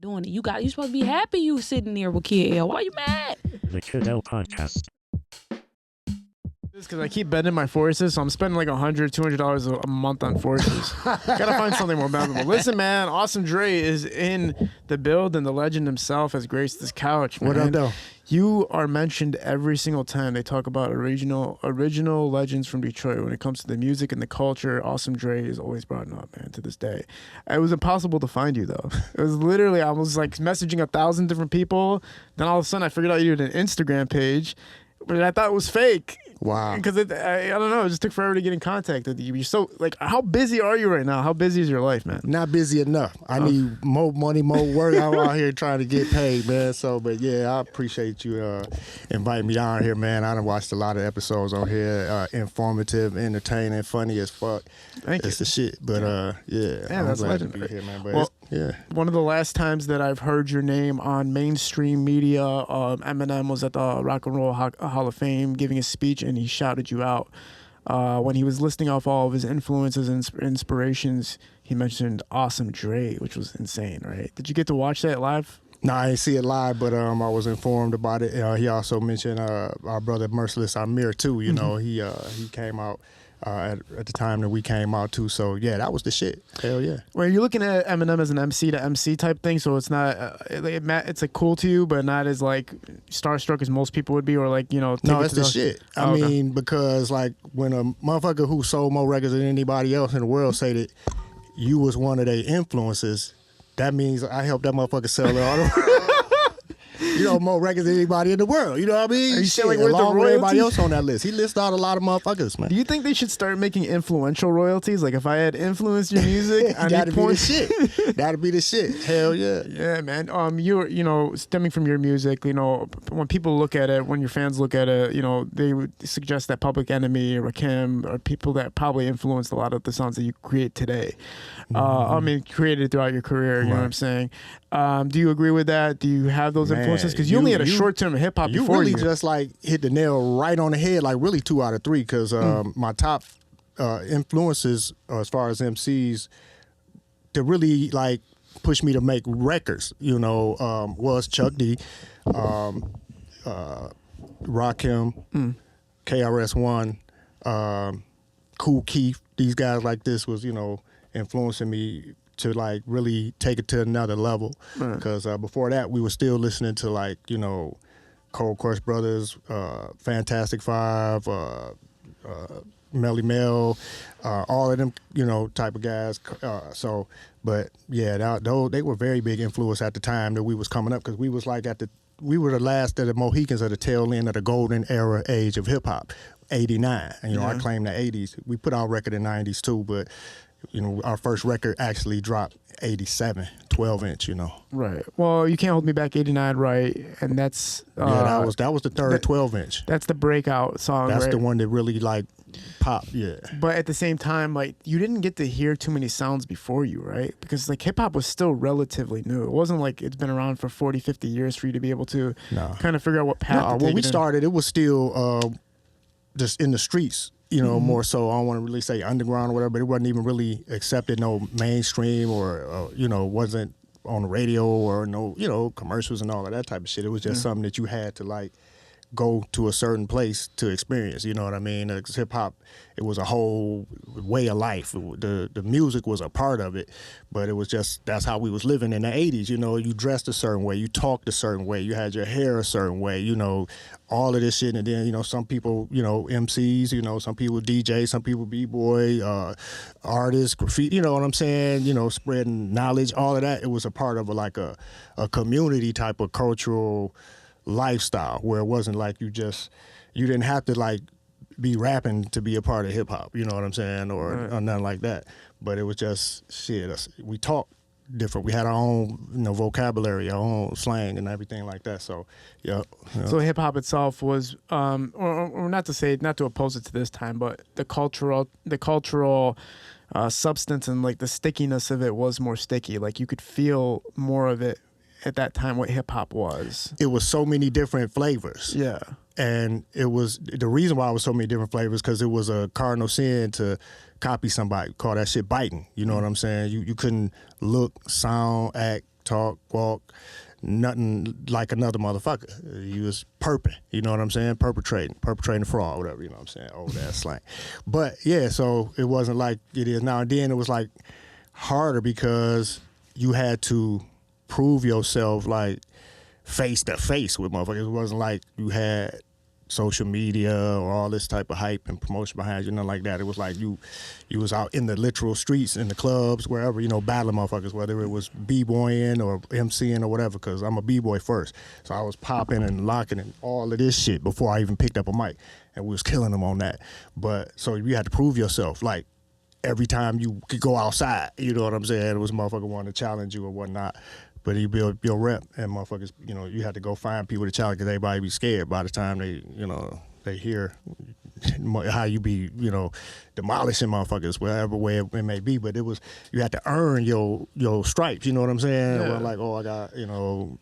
doing it. You supposed to be happy you sitting there with Kid L. Why you mad? The Kid L Podcast. Because I keep bending my forces, so I'm spending like $100, $200 a month on forces. Gotta find something more valuable. Listen, man, Awesome Dre is in the building. The legend himself has graced this couch, man. What up, though? You are mentioned every single time they talk about original legends from Detroit. When it comes to the music and the culture, Awesome Dre is always brought up, man, to this day. It was impossible to find you, though. It was literally, I was like messaging 1,000 different people. Then all of a sudden, I figured out you had an Instagram page, but I thought it was fake. Wow. Because I don't know, it just took forever to get in contact with you. You're so, like, how busy are you right now? How busy is your life, man? Not busy enough. I need more money, more work. I'm out here trying to get paid, man. So, but yeah, I appreciate you inviting me on here, man. I done watched a lot of episodes on here. Informative, entertaining, funny as fuck. Thank you. It's the shit. But yeah, Yeah, I'm that's glad legendary. to be here, man. But Well, yeah. one of the last times that I've heard your name on mainstream media, Eminem was at the Rock and Roll Hall of Fame giving a speech, and he shouted you out. When he was listing off all of his influences and inspirations, he mentioned Awesome Dre, which was insane, right? Did you get to watch that live? No, I didn't see it live, but I was informed about it. He also mentioned our brother Merciless Amir too. You know, he came out at the time that we came out too. So yeah, that was the shit. Hell yeah. Well, you're looking at Eminem as an MC to MC type thing, so it's not it's like cool to you, but not as like starstruck as most people would be, or like, you know. No, it's the shit. I mean, because like when a motherfucker who sold more records than anybody else in the world say that you was one of their influences, that means I helped that motherfucker sell it all the you know, more records than anybody in the world. You know what I mean? Are you Shit, selling with the along with everybody royalties? else on that list. He lists out a lot of motherfuckers, man. Do you think they should start making influential royalties? Like, if I had influenced your music, I That'd need be the points. shit. That'd be the shit. Hell yeah. Yeah, man. You know, stemming from your music, you know, when people look at it, when your fans look at it, you know, they would suggest that Public Enemy or Rakim are people that probably influenced a lot of the songs that you create today. I mean, created throughout your career. You know what I'm saying? Do you agree with that? Do you have those Man, influences? Because you only had a short term of hip hop You before really you. just like hit the nail right on the head, like really 2 out of 3. Because my top influences as far as MCs to really like push me to make records, you know, was Chuck D, Rakim, KRS-One, Kool Keith. These guys like this was, you know, influencing me to like really take it to another level. Because before that, we were still listening to like, you know, Cold Crush Brothers, Fantastic Five, Melly Mel, all of them, you know, type of guys. But yeah, they were very big influence at the time that we was coming up, because we was like we were the last of the Mohicans at the tail end of the golden era age of hip hop, 89. And, you know, I claim the 80s. We put out a record in the 90s too, but you know, our first record actually dropped 87, 12-inch, you know. Right. Well, You Can't Hold Me Back 89, right? And that's Yeah, that was the third 12-inch. That's the breakout song. That's right? the one that really like popped, yeah. But at the same time, like, you didn't get to hear too many sounds before you, right? Because like hip hop was still relatively new. It wasn't like it's been around for 40, 50 years for you to be able to kind of figure out what path to take when we it in. started, it was still just in the streets. You know, more so, I don't want to really say underground or whatever, but it wasn't even really accepted, no mainstream or, you know, wasn't on the radio or no, you know, commercials and all of that type of shit. It was just something that you had to like go to a certain place to experience, you know what I mean? Hip hop, it was a whole way of life. The music was a part of it, but it was just, that's how we was living in the 80s. You know, you dressed a certain way, you talked a certain way, you had your hair a certain way, you know, all of this shit. And then, you know, some people, you know, MCs, you know, some people DJ, some people B-boy, artists, graffiti, you know what I'm saying? You know, spreading knowledge, all of that. It was a part of a community type of cultural lifestyle, where it wasn't like you didn't have to like be rapping to be a part of hip hop, you know what I'm saying, or nothing like that. But it was just shit. We talked different. We had our own, you know, vocabulary, our own slang and everything like that. So, yeah. So hip hop itself was, or not to oppose it to this time, but the cultural substance and like the stickiness of it was more sticky. Like you could feel more of it at that time, what hip hop was. It was so many different flavors. Yeah. And it was, the reason why it was so many different flavors, because it was a cardinal sin to copy somebody, call that shit biting. You know what I'm saying? You couldn't look, sound, act, talk, walk, nothing like another motherfucker. You was perping, you know what I'm saying? Perpetrating fraud, whatever, you know what I'm saying? Old ass slang. But yeah, so it wasn't like it is now. And then it was like harder because you had to prove yourself like face to face with motherfuckers. It wasn't like you had social media or all this type of hype and promotion behind you, nothing like that. It was like you was out in the literal streets, in the clubs, wherever, you know, battling motherfuckers, whether it was b-boying or MCing or whatever, because I'm a b-boy first. So I was popping and locking and all of this shit before I even picked up a mic, and we was killing them on that. But so you had to prove yourself, like every time you could go outside, you know what I'm saying? It was a motherfucker wanting to challenge you or whatnot. But he built your rep, and motherfuckers, you know, you had to go find people to challenge because everybody be scared by the time they, you know, they hear how you be, you know, demolishing motherfuckers, whatever way it may be. But it was, you had to earn your stripes, you know what I'm saying? Yeah. Or like, oh, I got, you know,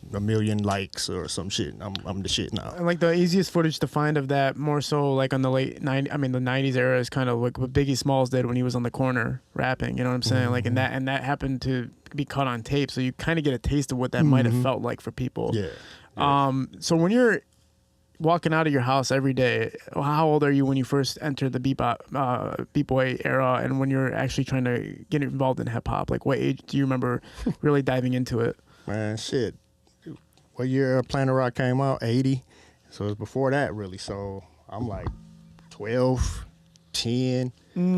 1 million likes or some shit. I'm the shit now. And like the easiest footage to find of that, more so like on the the 90s era, is kind of like what Biggie Smalls did when he was on the corner rapping. You know what I'm saying? Like, and that happened to be caught on tape, so you kind of get a taste of what that might have felt like for people. Yeah. So when you're walking out of your house every day, how old are you when you first entered the b-boy era, and when you're actually trying to get involved in hip hop? Like, what age do you remember really diving into it? Man, shit. What year Planet Rock came out? 80. So it was before that, really. So I'm like 12, 10,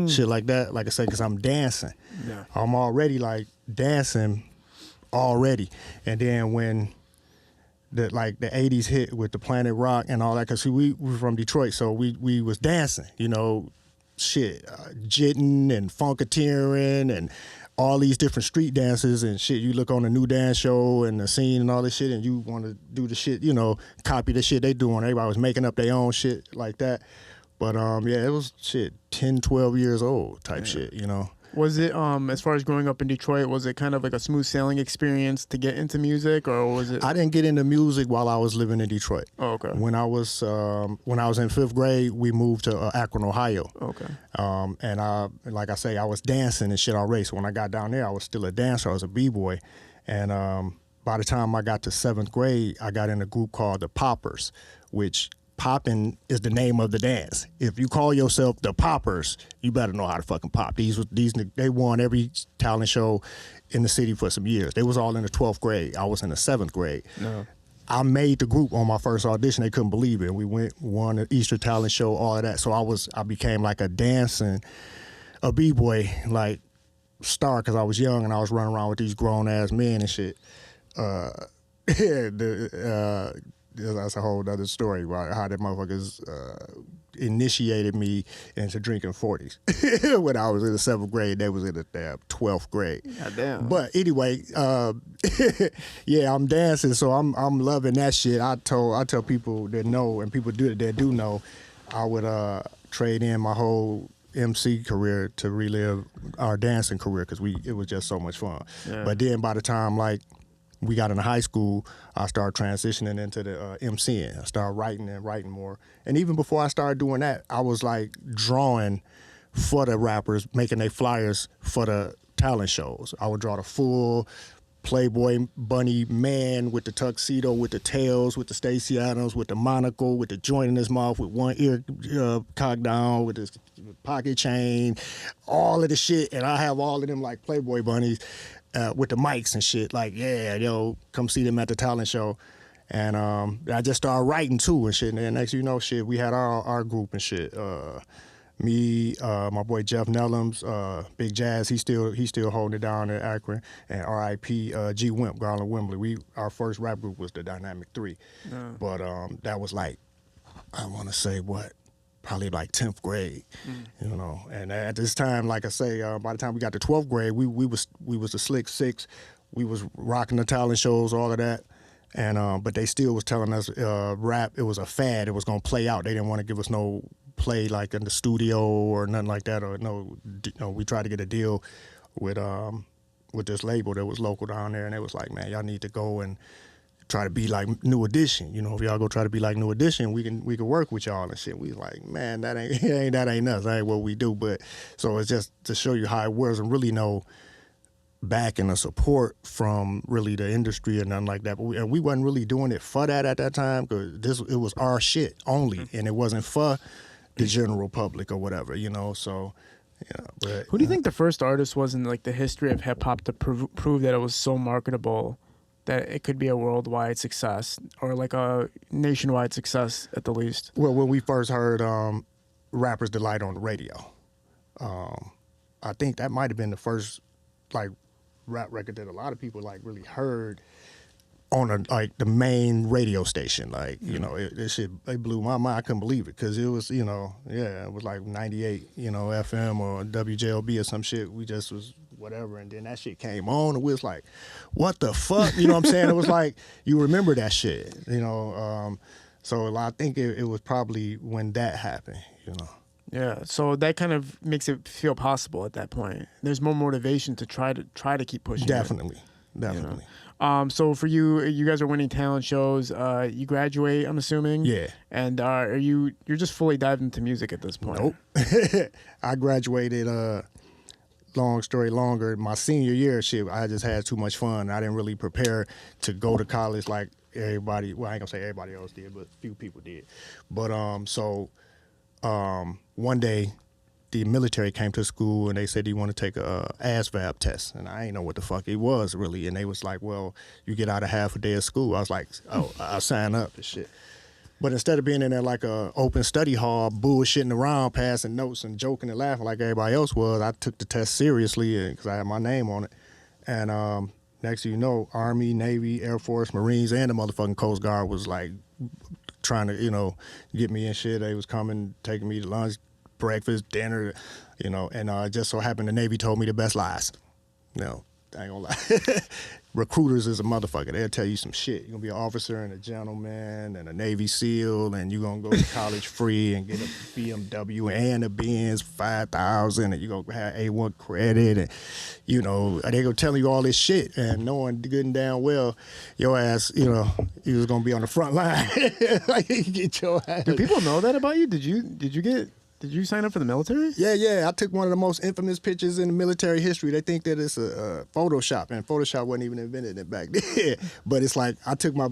shit like that. Like I said, because I'm dancing. Yeah. I'm already like dancing already. And then when the 80s hit with the Planet Rock and all that, because we were from Detroit, so we was dancing, you know, shit, jitting and funketeering and all these different street dances and shit. You look on the new dance show and the scene and all this shit, and you want to do the shit, you know, copy the shit they doing. Everybody was making up their own shit like that. But yeah, it was shit, 10, 12 years old type shit, you know. Was it, as far as growing up in Detroit, was it kind of like a smooth sailing experience to get into music, or was it? I didn't get into music while I was living in Detroit. Oh, okay. When I was in fifth grade, we moved to Akron, Ohio. Okay. And like I say, I was dancing and shit already. So when I got down there, I was still a dancer. I was a b-boy. And by the time I got to 7th grade, I got in a group called the Poppers, which popping is the name of the dance. If you call yourself the Poppers, you better know how to fucking pop. They won every talent show in the city for some years. They was all in the 12th grade. I was in the 7th grade. No. I made the group on my first audition. They couldn't believe it. We won an Easter talent show, all of that. So I became like a b-boy, like star, because I was young and I was running around with these grown ass men and shit. That's a whole other story about how the motherfuckers initiated me into drinking 40s. When I was in the 7th grade, they was in the 12th grade. Goddamn. But anyway, yeah, I'm dancing, so I'm loving that shit. I tell people that know, and people that do know, I would trade in my whole MC career to relive our dancing career, because it was just so much fun. Yeah. But then by the time like we got into high school, I started transitioning into the MCing. I started writing more. And even before I started doing that, I was like drawing for the rappers, making their flyers for the talent shows. I would draw the full Playboy bunny man with the tuxedo, with the tails, with the Stacey Adams, with the monocle, with the joint in his mouth, with one ear cocked down, with his pocket chain, all of the shit. And I have all of them like Playboy bunnies. With the mics and shit, like, yeah, yo, come see them at the talent show. And I just started writing too and shit. And then next you know, shit, we had our group and shit. Me, my boy Jeff Nellums, Big Jazz, he's still holding it down in Akron. And R.I.P. G Wimp, Garland Wembley. Our first rap group was the Dynamic 3. But that was like, I want to say probably like 10th grade, you know. And at this time, like I say, by the time we got to 12th grade, we was the Slick Six. We was rocking the talent shows, all of that. And but they still was telling us rap, it was a fad. It was gonna play out. They didn't want to give us no play like in the studio or nothing like that. Or no, we tried to get a deal with this label that was local down there, and it was like, man, y'all need to go and try to be like New Edition. You know, if y'all go try to be like New Edition, we can work with y'all and shit. We like, man, that ain't us. That ain't what we do. But so it's just to show you how it was, and really know backing or support from really the industry or nothing like that. But we wasn't really doing it for that at that time, because it was our shit only, and it wasn't for the general public or whatever, you know. So, yeah. But Who do you think the first artist was in like the history of hip hop to prove that it was so marketable that it could be a worldwide success or like a nationwide success at the least? Well, when we first heard Rapper's Delight on the radio, I think that might have been the first like rap record that a lot of people like really heard on the main radio station. Like, you know, it blew my mind. I couldn't believe it, because it was, you know, it was like 98, you know, FM or WJLB or some shit. We just was whatever, and then that shit came on, and we was like, what the fuck? You know what I'm saying? It was like, you remember that shit, you know. So I think it was probably when that happened, you know. Yeah, so that kind of makes it feel possible at that point. There's more motivation to try to keep pushing. Definitely. You know? So for you guys are winning talent shows. You graduate, I'm assuming. Yeah. And you're just fully dived into music at this point? Nope. I graduated. Long story longer. My senior year, shit, I just had too much fun. I didn't really prepare to go to college like everybody. Well, I ain't gonna say everybody else did, but few people did. But one day, the military came to school and they said, "Do you want to take a ASVAB test?" And I ain't know what the fuck it was really. And they was like, "Well, you get out of half a day of school." I was like, "Oh, I'll sign up and shit." But instead of being in there like a open study hall, bullshitting around, passing notes and joking and laughing like everybody else was, I took the test seriously because I had my name on it. And next thing you know, Army, Navy, Air Force, Marines, and the motherfucking Coast Guard was like trying to, you know, get me in shit. They was coming, taking me to lunch, breakfast, dinner, you know, and it just so happened the Navy told me the best lies. No, I ain't gonna lie. Recruiters is a motherfucker. They'll tell you some shit. You're gonna be an officer and a gentleman and a Navy SEAL, and you're gonna go to college free and get a BMW and a Benz 5,000, and you're gonna have A1 credit, and you know, they gonna tell you all this shit, and knowing good and damn well your ass, you know, you was gonna be on the front line. Like, get your ass. Do people know that about you? Did you sign up for the military? Yeah. I took one of the most infamous pictures in the military history. They think that it's a Photoshop, and Photoshop wasn't even invented back then. But it's like I took my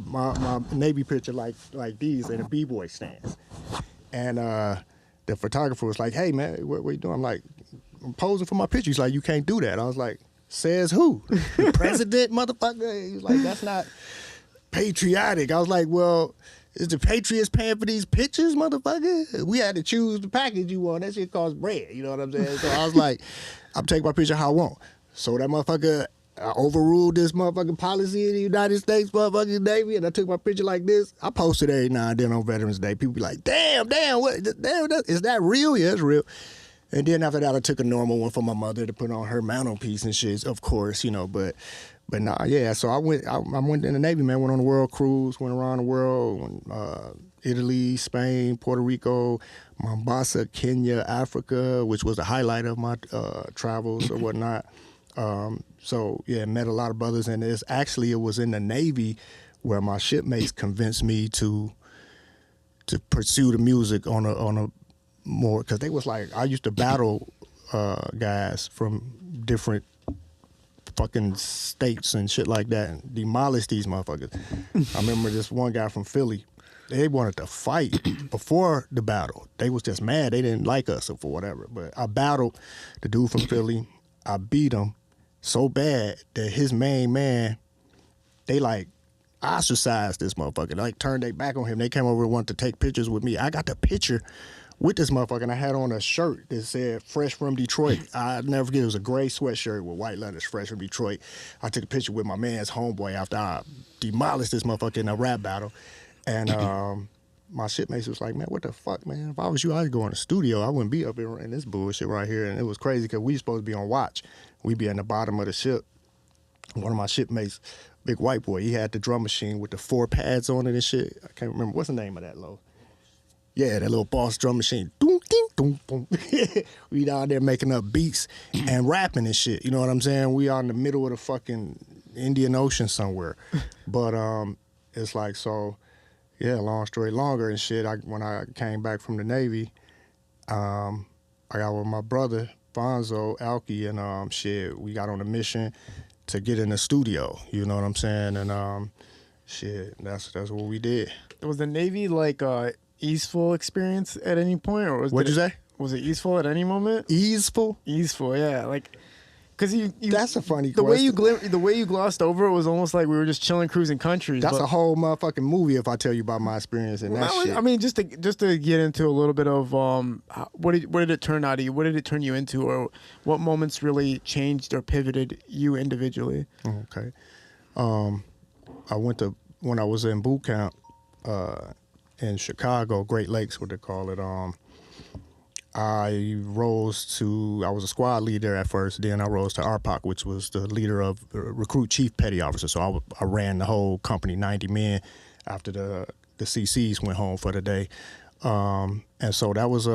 Navy picture like these in a B-boy stance. And the photographer was like, "Hey, man, what you doing?" I'm like, "I'm posing for my picture." He's like, "You can't do that." I was like, "Says who? The president, motherfucker?" He was like, "That's not patriotic." I was like, "Well, is the Patriots paying for these pictures, motherfucker? We had to choose the package you want. That shit costs bread." You know what I'm saying? So I was like, "I'm taking my picture how I want." So that motherfucker overruled this motherfucking policy in the United States motherfucking Navy, and I took my picture like this. I posted every now and then on Veterans Day. People be like, damn, is that real? Yeah, it's real. And then after that, I took a normal one for my mother to put on her mantelpiece and shit, of course, you know, but nah, yeah. So I went in the Navy, man. Went on a world cruise, went around the world, Italy, Spain, Puerto Rico, Mombasa, Kenya, Africa, which was the highlight of my travels or whatnot. So yeah, met a lot of brothers, and it was in the Navy where my shipmates convinced me to pursue the music on a more, because they was like, I used to battle guys from different fucking states and shit like that and demolish these motherfuckers. I remember this one guy from Philly. They wanted to fight before the battle. They was just mad. They didn't like us or for whatever. But I battled the dude from Philly. I beat him so bad that his main man, they like ostracized this motherfucker. They like turned their back on him. They came over and wanted to take pictures with me. I got the picture with this motherfucker, and I had on a shirt that said "Fresh from Detroit." I'll never forget. It was a gray sweatshirt with white letters, "Fresh from Detroit." I took a picture with my man's homeboy after I demolished this motherfucker in a rap battle. And my shipmates was like, "Man, what the fuck, man? If I was you, I'd go in the studio. I wouldn't be up here in this bullshit right here." And it was crazy because we supposed to be on watch. We'd be in the bottom of the ship. One of my shipmates, big white boy, he had the drum machine with the 4 pads on it and shit. I can't remember. What's the name of that, Lo? Yeah, that little Boss drum machine. Doom, ding, doom, boom. We down there making up beats and rapping and shit. You know what I'm saying? We are in the middle of the fucking Indian Ocean somewhere. But it's like, so, yeah, long story longer and shit. When I came back from the Navy, I got with my brother, Fonzo, Alki, and shit, we got on a mission to get in the studio. You know what I'm saying? And shit, that's what we did. Was the Navy like a easeful experience at any point, or What'd you say? Was it easeful at any moment? Easeful? Easeful, yeah. Like, cause you that's a funny the question. the way you glossed over it was almost like we were just chilling, cruising countries. That's a whole motherfucking movie if I tell you about my experience in that shit. I mean, just to get into a little bit of what did it turn out of you? What did it turn you into, or what moments really changed or pivoted you individually? Okay, when I was in boot camp in Chicago, Great Lakes, what they call it. I was a squad leader at first. Then I rose to RPOC, which was the leader of recruit chief petty officer. So I ran the whole company, 90 men, after the CCs went home for the day. And so that was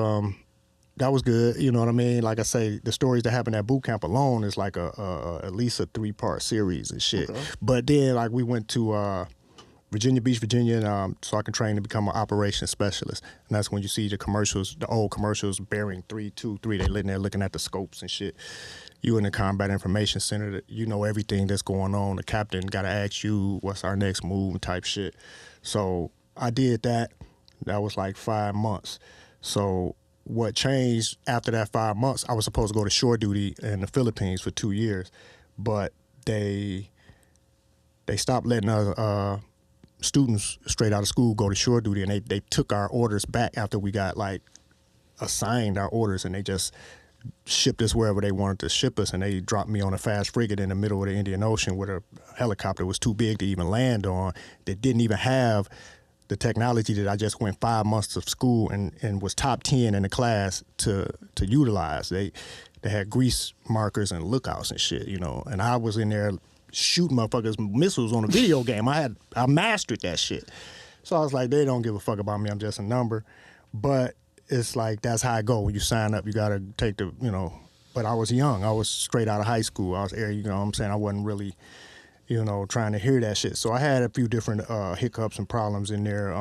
good. You know what I mean? Like I say, the stories that happened at boot camp alone is like at least a 3-part series and shit. Okay. But then like we went to Virginia Beach, Virginia, so I can train to become an operations specialist. And that's when you see the commercials, the old commercials, Bearing 323. They laying there looking at the scopes and shit. You in the Combat Information Center, you know everything that's going on. The captain got to ask you, what's our next move type shit. So I did that. That was like 5 months. So what changed after that 5 months, I was supposed to go to shore duty in the Philippines for 2 years. But they stopped letting us students straight out of school go to shore duty, and they took our orders back after we got like assigned our orders, and they just shipped us wherever they wanted to ship us, and they dropped me on a fast frigate in the middle of the Indian Ocean where the helicopter was too big to even land on. They didn't even have the technology that I just went 5 months of school and was top 10 in the class to utilize. They had grease markers and lookouts and shit, you know, and I was in there shooting motherfuckers missiles on a video game. I mastered that shit. So I was like, they don't give a fuck about me. I'm just a number. But it's like, that's how I go. When you sign up, you got to take the, you know. But I was young. I was straight out of high school. I was, you know what I'm saying? I wasn't really, you know, trying to hear that shit. So I had a few different hiccups and problems in there.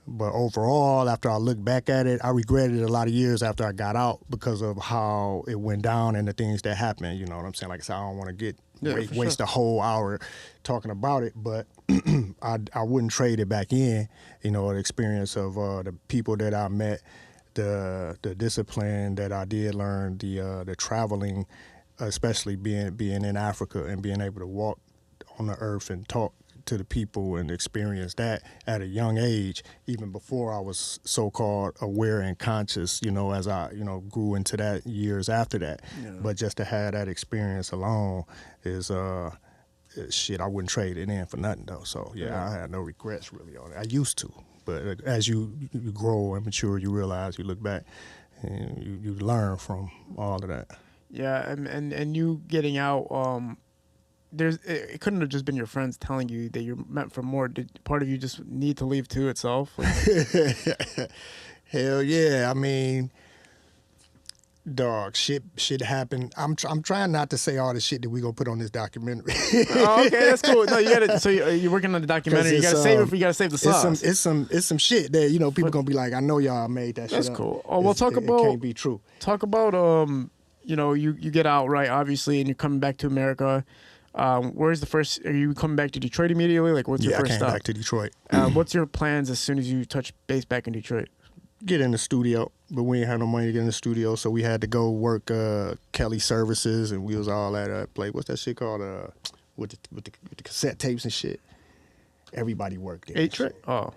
But overall, after I look back at it, I regretted it a lot of years after I got out because of how it went down and the things that happened. You know what I'm saying? Like I said, I don't want to waste a whole hour talking about it, but I wouldn't trade it back in. You know, the experience of the people that I met, the discipline that I did learn, the traveling, especially being in Africa and being able to walk on the earth and talk to the people and experience that at a young age, even before I was so-called aware and conscious, you know, as I, you know, grew into that years after that. Yeah. But just to have that experience alone is shit, I wouldn't trade it in for nothing though. So yeah, I had no regrets really on it. I used to, but as you grow and mature, you realize, you look back and you learn from all of that. Yeah, and you getting out, it couldn't have just been your friends telling you that you're meant for more. Did part of you just need to leave too itself? Like, hell yeah. I mean, dog, shit happened. I'm trying not to say all the shit that we gonna put on this documentary. Oh, okay, that's cool. No, you gotta. So you're working on the documentary. You gotta save it. You gotta save the sauce. It's some shit that, you know, people gonna be like, I know y'all made that shit up. That's cool. Oh, well, talk about. It can't be true. Talk about you know, you get out, right, obviously, and you're coming back to America. Where's the first? Are you coming back to Detroit immediately? Like, what's your first stop? Yeah, I came back to Detroit. What's your plans as soon as you touch base back in Detroit? Get in the studio, but we ain't had no money to get in the studio, so we had to go work Kelly Services, and we was all at play. What's that shit called? With the cassette tapes and shit. Everybody worked there. 8-track. Oh.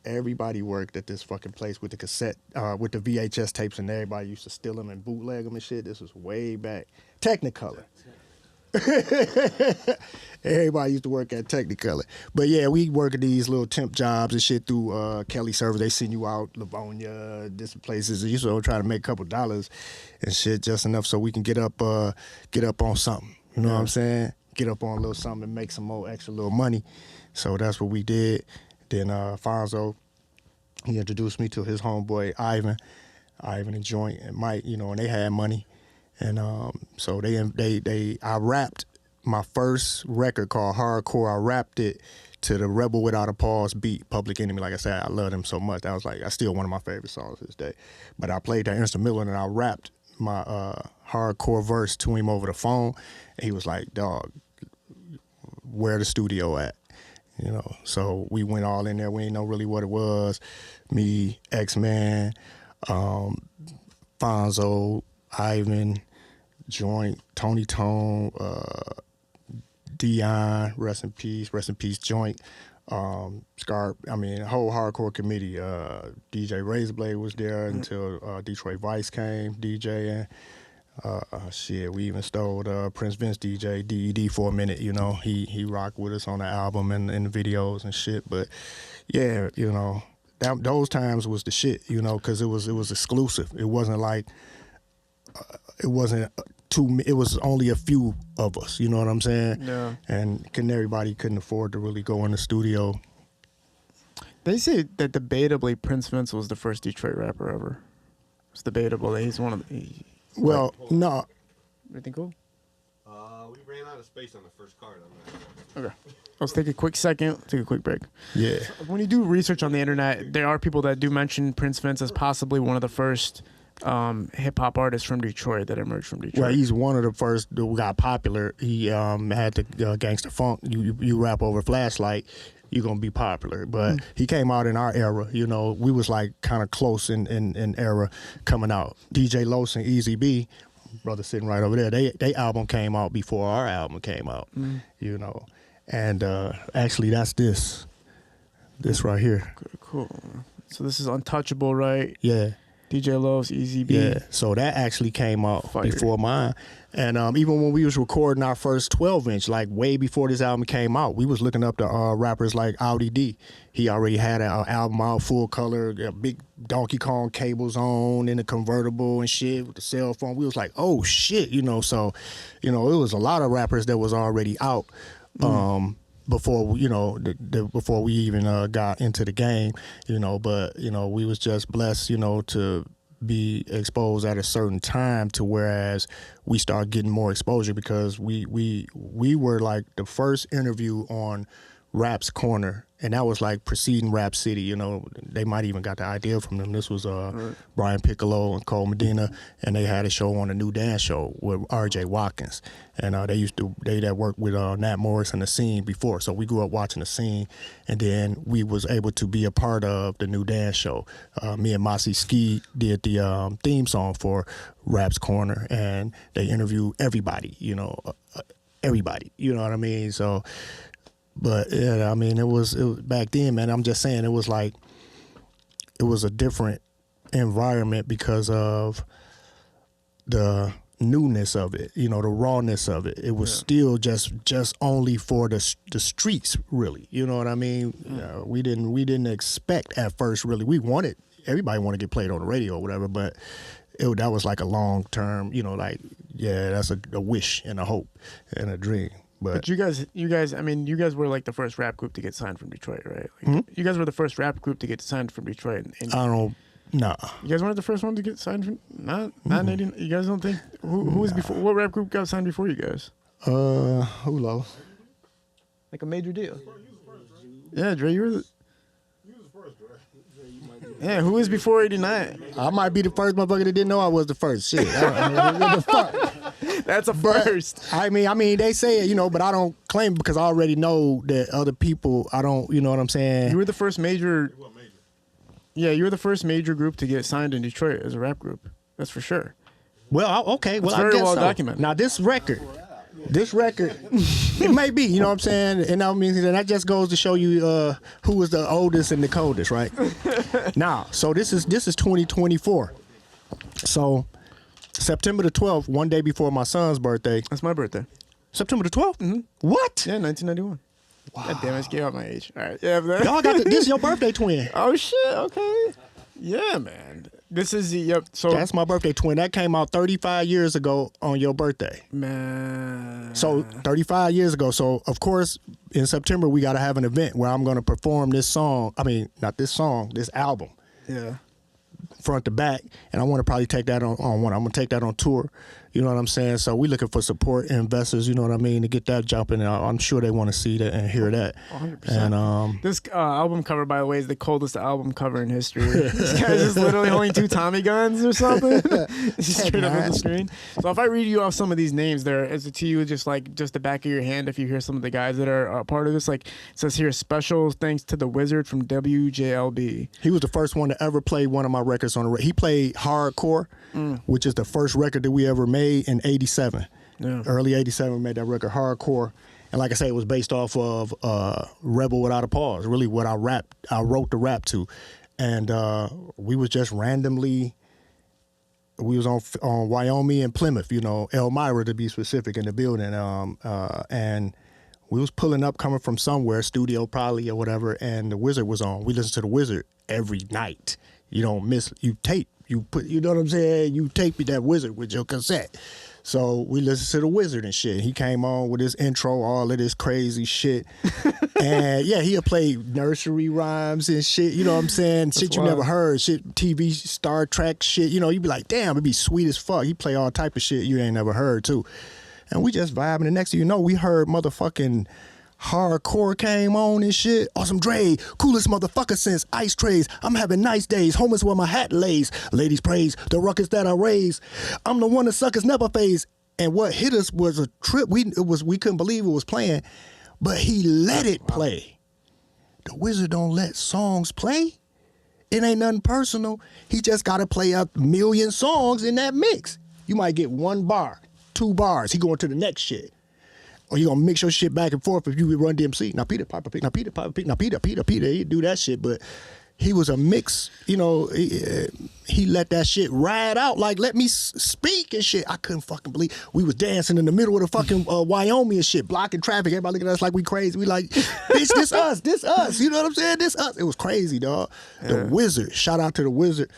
Everybody worked at this fucking place with the cassette, with the VHS tapes, and everybody used to steal them and bootleg them and shit. This was way back. Technicolor. Everybody used to work at Technicolor. But yeah, we work at these little temp jobs and shit through Kelly Service. They send you out Livonia, different places. You used to try to make a couple dollars and shit, just enough so we can get up on something. You know what I'm saying? Get up on a little something and make some more extra little money. So that's what we did. Then Fonzo, he introduced me to his homeboy Ivan and Joint and Mike, you know, and they had money. And so I rapped my first record called Hardcore. I rapped it to the Rebel Without a Pause beat, Public Enemy. Like I said, I love him so much. That was like, that's still one of my favorite songs to this day. But I played that instrumental and I rapped my hardcore verse to him over the phone. And he was like, dog, where the studio at? You know, so we went all in there. We didn't know really what it was. Me, X-Man, Fonzo, Ivan, Joint, Tony Tone, Dion, rest in peace, Joint, Scar, I mean, whole hardcore committee. DJ Razorblade was there until Detroit Vice came DJing. Shit, we even stole Prince Vince DJ DED for a minute, you know. He rocked with us on the album and in the videos and shit. But yeah, you know, those times was the shit, you know, because it was exclusive. It wasn't like it was only a few of us, you know what I'm saying? Yeah. And everybody couldn't afford to really go in the studio. They say that debatably Prince Vince was the first Detroit rapper ever. It's debatable that he's one of the... Well, no. Everything cool? We ran out of space on the first card. Okay. Let's take a quick second, take a quick break. Yeah. When you do research on the internet, there are people that do mention Prince Vince as possibly one of the first hip-hop artists from Detroit that emerged from Detroit. Well, he's one of the first who got popular. He had the Gangsta Funk. You rap over Flashlight, you're going to be popular. But he came out in our era. You know, we was like kind of close in era coming out. DJ Los and Easy B, brother sitting right over there, they album came out before our album came out, you know. And actually, that's this right here. Cool. So this is Untouchable, right? Yeah. DJ Los, Easy B. Yeah, so that actually came out Fire. before mine. And even when we was recording our first 12-inch, like way before this album came out, we was looking up the rappers like Audi D. He already had an album out, full color, big Donkey Kong cables on in a convertible and shit with the cell phone. We was like, oh shit, you know. So, you know, it was a lot of rappers that was already out before, you know, before we even got into the game, you know. But, you know, we was just blessed, you know, to be exposed at a certain time to whereas we start getting more exposure because we were like the first interview on Rap's Corner, and that was like preceding Rap City. You know, they might even got the idea from them. This was Brian Piccolo and Cole Medina, and they had a show on the New Dance Show with R.J. Watkins, and they that worked with Nat Morris and The Scene before. So we grew up watching The Scene, and then we was able to be a part of the New Dance Show. Me and Mossy Ski did the theme song for Rap's Corner, and they interviewed everybody. You know, everybody. You know what I mean? So. But yeah, I mean, it was back then, man. I'm just saying, it was a different environment because of the newness of it, you know, the rawness of it. It was still just only for the streets, really. You know what I mean? We didn't expect at first, really. Everybody wanted to get played on the radio or whatever, but that was like a long term, you know, like, yeah, that's a wish and a hope and a dream. But you guys, I mean, you guys were like the first rap group to get signed from Detroit, right? Like, you guys were the first rap group to get signed from Detroit. And I don't, nah. You guys weren't the first one to get signed from, not 80, you guys don't think, who was before, what rap group got signed before you guys? Who knows? Like a major deal. Yeah, Dre, you were the first, Dre. Yeah, who was before 89? I might be the first motherfucker that didn't know I was the first. Shit. What the fuck? That's a first. I mean, they say it, you know, but I don't claim it because I already know that other people, I don't, you know what I'm saying? You were the first major. Yeah, you were the first major group to get signed in Detroit as a rap group. That's for sure. Well, okay. Well, it's very I guess well so. documented. Now, this record, it may be, you know what I'm saying? And that means that just goes to show you who was the oldest and the coldest, right? Now, so this is 2024. So September the 12th, one day before my son's birthday. That's my birthday. September the 12th? Mm-hmm. What? Yeah, 1991. Wow. God damn, I just gave out my age. All right. Yeah, man. Y'all got this is your birthday twin. Oh, shit. Okay. Yeah, man. This is so that's my birthday twin. That came out 35 years ago on your birthday. Man. So 35 years ago. So, of course, in September, we got to have an event where I'm going to perform this song. I mean, not this song, this album. Yeah. Front to back. And I want to probably take that on one. I'm going to take that on tour. You know what I'm saying? So we looking for support investors, you know what I mean, to get that jumping. I'm sure they want to see that and hear that. 100%. And this album cover, by the way, is the coldest album cover in history. This guy's just literally holding 2 Tommy guns or something. It's just straight up on the screen. So if I read you off some of these names there, is it to you just like just the back of your hand if you hear some of the guys that are a part of this? Like it says here, special thanks to the Wizard from WJLB. he was the first one to ever play one of my records on the He played Hardcore, which is the first record that we ever made in 87. Yeah. Early 87, we made that record Hardcore. And like I say, it was based off of Rebel Without a Pause, really what I wrote the rap to. And we was just randomly, we was on Wyoming and Plymouth, you know, Elmira to be specific, in the building. And we was pulling up coming from somewhere, studio probably or whatever, and the Wizard was on. We listened to the Wizard every night. You don't miss, you tape. You put, you know what I'm saying? You tape that Wizard with your cassette. So we listened to the Wizard and shit. He came on with his intro, all of this crazy shit. And yeah, he'll play nursery rhymes and shit. You know what I'm saying? Shit you never heard. Shit, TV, Star Trek shit. You know, you'd be like, damn, it'd be sweet as fuck. He play all type of shit you ain't never heard too. And we just vibing. And next thing you know, we heard motherfucking Hardcore came on and shit. Awesome Dre, coolest motherfucker since ice trays. I'm having nice days. Home is where my hat lays. Ladies praise the ruckus that I raise. I'm the one that suckers never phase. And what hit us was a trip. We couldn't believe it was playing, but he let it play. The Wizard don't let songs play. It ain't nothing personal. He just got to play a million songs in that mix. You might get 1 bar, 2 bars. He going to the next shit. Or you gonna mix your shit back and forth if you Run DMC. Now Peter Piper Pick, now Peter Piper Pick, now Peter, he'd do that shit. But he was a mix, you know, he let that shit ride out, like let me speak and shit. I couldn't fucking believe. We was dancing in the middle of the fucking Wyoming and shit, blocking traffic. Everybody looking at us like we crazy. We like, bitch, this us. You know what I'm saying? This us. It was crazy, dog. The Wizard, shout out to the Wizard.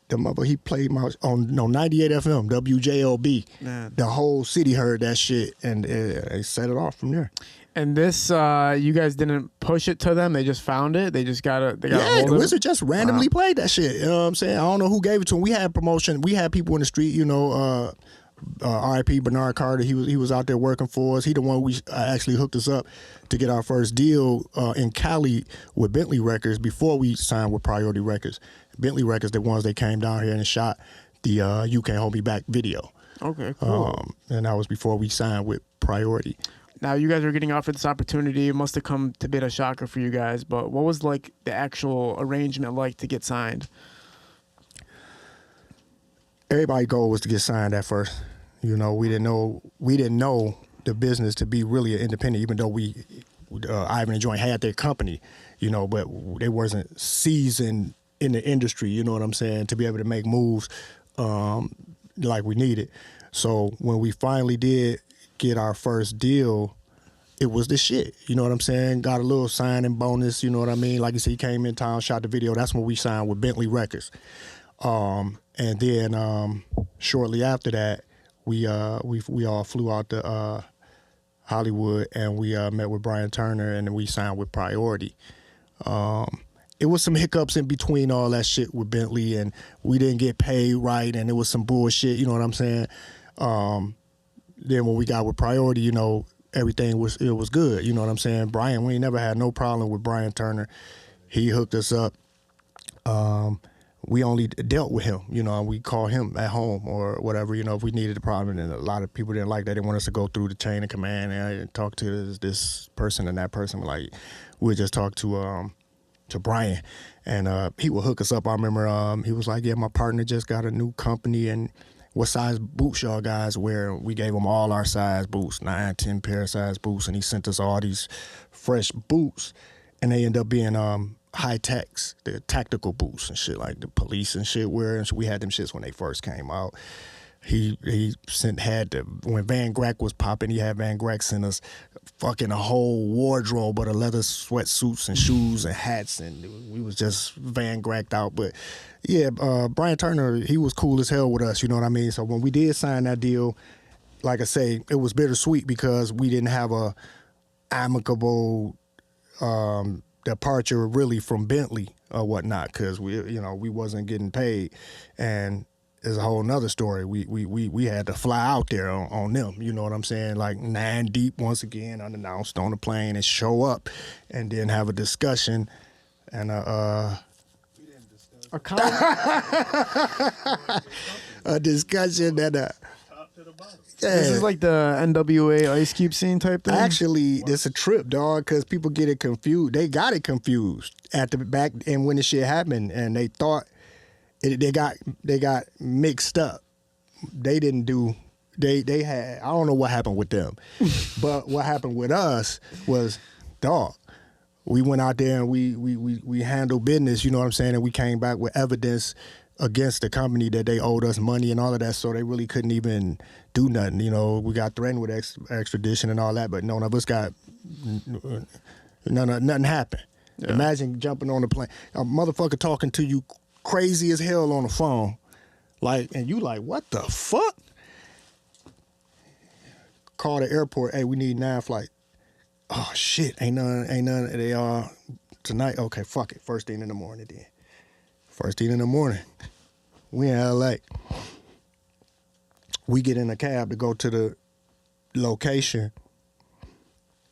The mother, he played on 98 FM, WJLB. Man. The whole city heard that shit, and they set it off from there. And this, you guys didn't push it to them; they just found it. They got hold of it. The Wizard just randomly played that shit. You know what I'm saying? I don't know who gave it to him. We had promotion. We had people in the street. You know, R.I.P. Bernard Carter. He was out there working for us. He the one we actually hooked us up to get our first deal in Cali with Bentley Records before we signed with Priority Records. Bentley Records, the ones that came down here and shot the You Can't Hold Me Back video. Okay, cool. And that was before we signed with Priority. Now, you guys were getting offered this opportunity. It must have come to be a shocker for you guys, but what was like the actual arrangement like to get signed? Everybody's goal was to get signed at first. You know, we didn't know the business to be really an independent, even though Ivan and Joint had their company, you know, but they wasn't seasoned in the industry, you know what I'm saying, to be able to make moves like we needed. So when we finally did get our first deal, it was the shit. You know what I'm saying? Got a little signing bonus, you know what I mean? Like you said, he came in town, shot the video. That's when we signed with Bentley Records. And then shortly after that, we all flew out to Hollywood, and we met with Brian Turner, and then we signed with Priority. It was some hiccups in between all that shit with Bentley, and we didn't get paid right, and it was some bullshit, you know what I'm saying? Then when we got with Priority, you know, everything was good, you know what I'm saying? Brian, we ain't never had no problem with Brian Turner. He hooked us up. We only dealt with him, you know, and we call him at home or whatever, you know, if we needed a problem. And a lot of people didn't like that. They want us to go through the chain of command and talk to this person and that person. Like, we'll just talk to Brian, and he would hook us up. I remember he was like, yeah, my partner just got a new company, and what size boots y'all guys wear? We gave him all our size boots, 9, 10 pair of size boots, and he sent us all these fresh boots, and they end up being high techs, the tactical boots and shit, like the police and shit wear. And so we had them shits when they first came out. He when Van Grack was popping, he had Van Grack send us fucking a whole wardrobe of leather sweatsuits and shoes and hats, and we was just Van Gracked out. But yeah, Brian Turner, he was cool as hell with us, you know what I mean? So when we did sign that deal, like I say, it was bittersweet because we didn't have a amicable departure really from Bentley or whatnot, because we wasn't getting paid. And is a whole nother story. We had to fly out there on them, you know what I'm saying? Like 9 deep once again, unannounced on the plane and show up and then have a discussion and a discussion that This is like the NWA Ice Cube scene type thing? Actually, it's a trip, dog, because people get it confused. They got it confused at the back and when the shit happened, and they thought they got mixed up. They didn't do. They had. I don't know what happened with them, but what happened with us was, dog. We went out there and we handled business. You know what I'm saying? And we came back with evidence against the company that they owed us money and all of that, so they really couldn't even do nothing. You know, we got threatened with extradition and all that, but none of us got nothing happened. Yeah. Imagine jumping on the plane, a motherfucker talking to you crazy as hell on the phone, like, and you like, what the fuck? Call the airport, hey, we need 9 flights. Oh shit, ain't none. They are tonight. Okay, fuck it. First thing in the morning then. First thing in the morning, we in LA. We get in a cab to go to the location.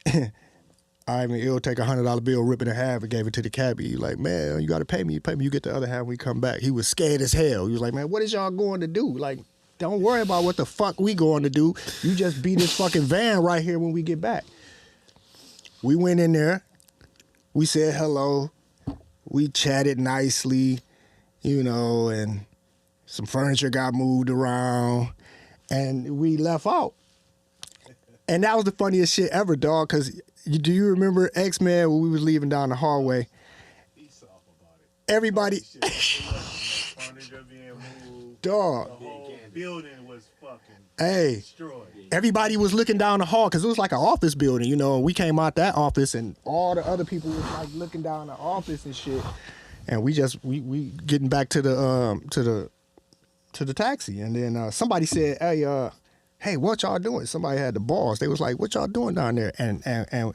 It'll take a $100 bill, rip it in half, and gave it to the cabbie. He's like, man, you got to pay me. You pay me, you get the other half when we come back. He was scared as hell. He was like, man, what is y'all going to do? Like, don't worry about what the fuck we going to do. You just be this fucking van right here when we get back. We went in there. We said hello. We chatted nicely, you know, and some furniture got moved around, and we left out. And that was the funniest shit ever, dog, because do you remember X-Men when we was leaving down the hallway? He's soft about it. Everybody. Furniture being moved. Dog. The whole building was fucking destroyed. Everybody was looking down the hall because it was like an office building, you know. We came out that office and all the other people was like looking down the office and shit. And we getting back to the taxi, and then somebody said, hey, what y'all doing? Somebody had the balls. They was like, what y'all doing down there? And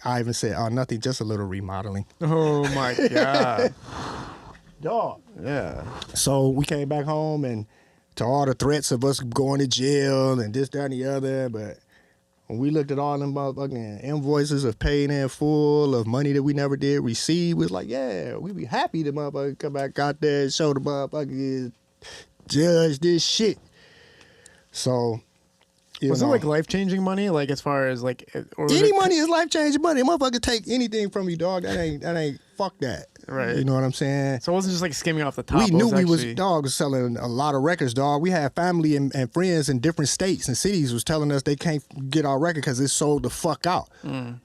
I even said, oh, nothing, just a little remodeling. Oh my God. Dog. Yeah. So we came back home, and to all the threats of us going to jail and this, that, and the other, but when we looked at all them motherfucking invoices of paid in full of money that we never did receive, we was like, yeah, we be happy the motherfucker come back out there and show the motherfucker judge this shit. So, was it like life-changing money? Like as far as like... Or any money is life-changing money. Motherfucker take anything from you, dog. That ain't fuck that. Right. You know what I'm saying? So it wasn't just like skimming off the top. We knew we was selling a lot of records, dog. We had family and friends in different states and cities was telling us they can't get our record because it sold the fuck out.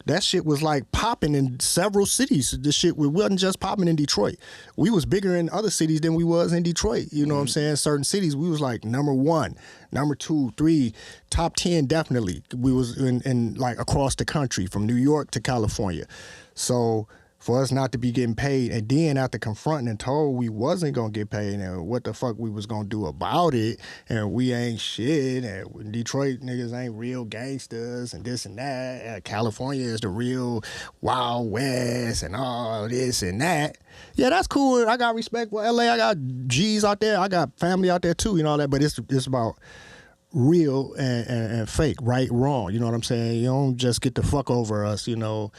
That shit was like popping in several cities. This shit wasn't just popping in Detroit. We was bigger in other cities than we was in Detroit. You know what I'm saying? Certain cities, we was like number 1, number 2, 3, top 10 definitely. We was in like across the country from New York to California. So for us not to be getting paid, and then after confronting and told we wasn't gonna get paid and what the fuck we was gonna do about it, and we ain't shit, and Detroit niggas ain't real gangsters and this and that, California is the real Wild West and all this and that. Yeah, that's cool. I got respect for LA. I got G's out there. I got family out there too, you know all that, but it's about real and fake, right, wrong. You know what I'm saying? You don't just get the fuck over us, you know.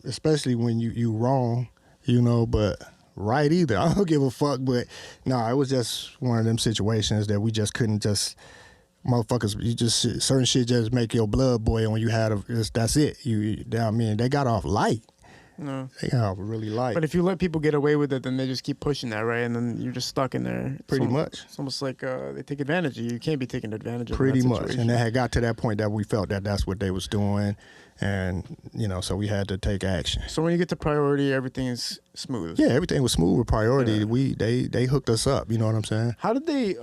Especially when you wrong, you know, but right either. I don't give a fuck, but no, it was just one of them situations that we just couldn't just, motherfuckers, certain shit just make your blood boil when you had that's it. I mean, they got off light. No. They got off really light. But if you let people get away with it, then they just keep pushing that, right? And then you're just stuck in there. Pretty much. It's almost like they take advantage of you. You can't be taking advantage of pretty much. And it had got to that point that we felt that that's what they was doing. And, you know, so we had to take action. So when you get to Priority, everything is smooth? Yeah, everything was smooth with Priority. Yeah. They hooked us up, you know what I'm saying? How did they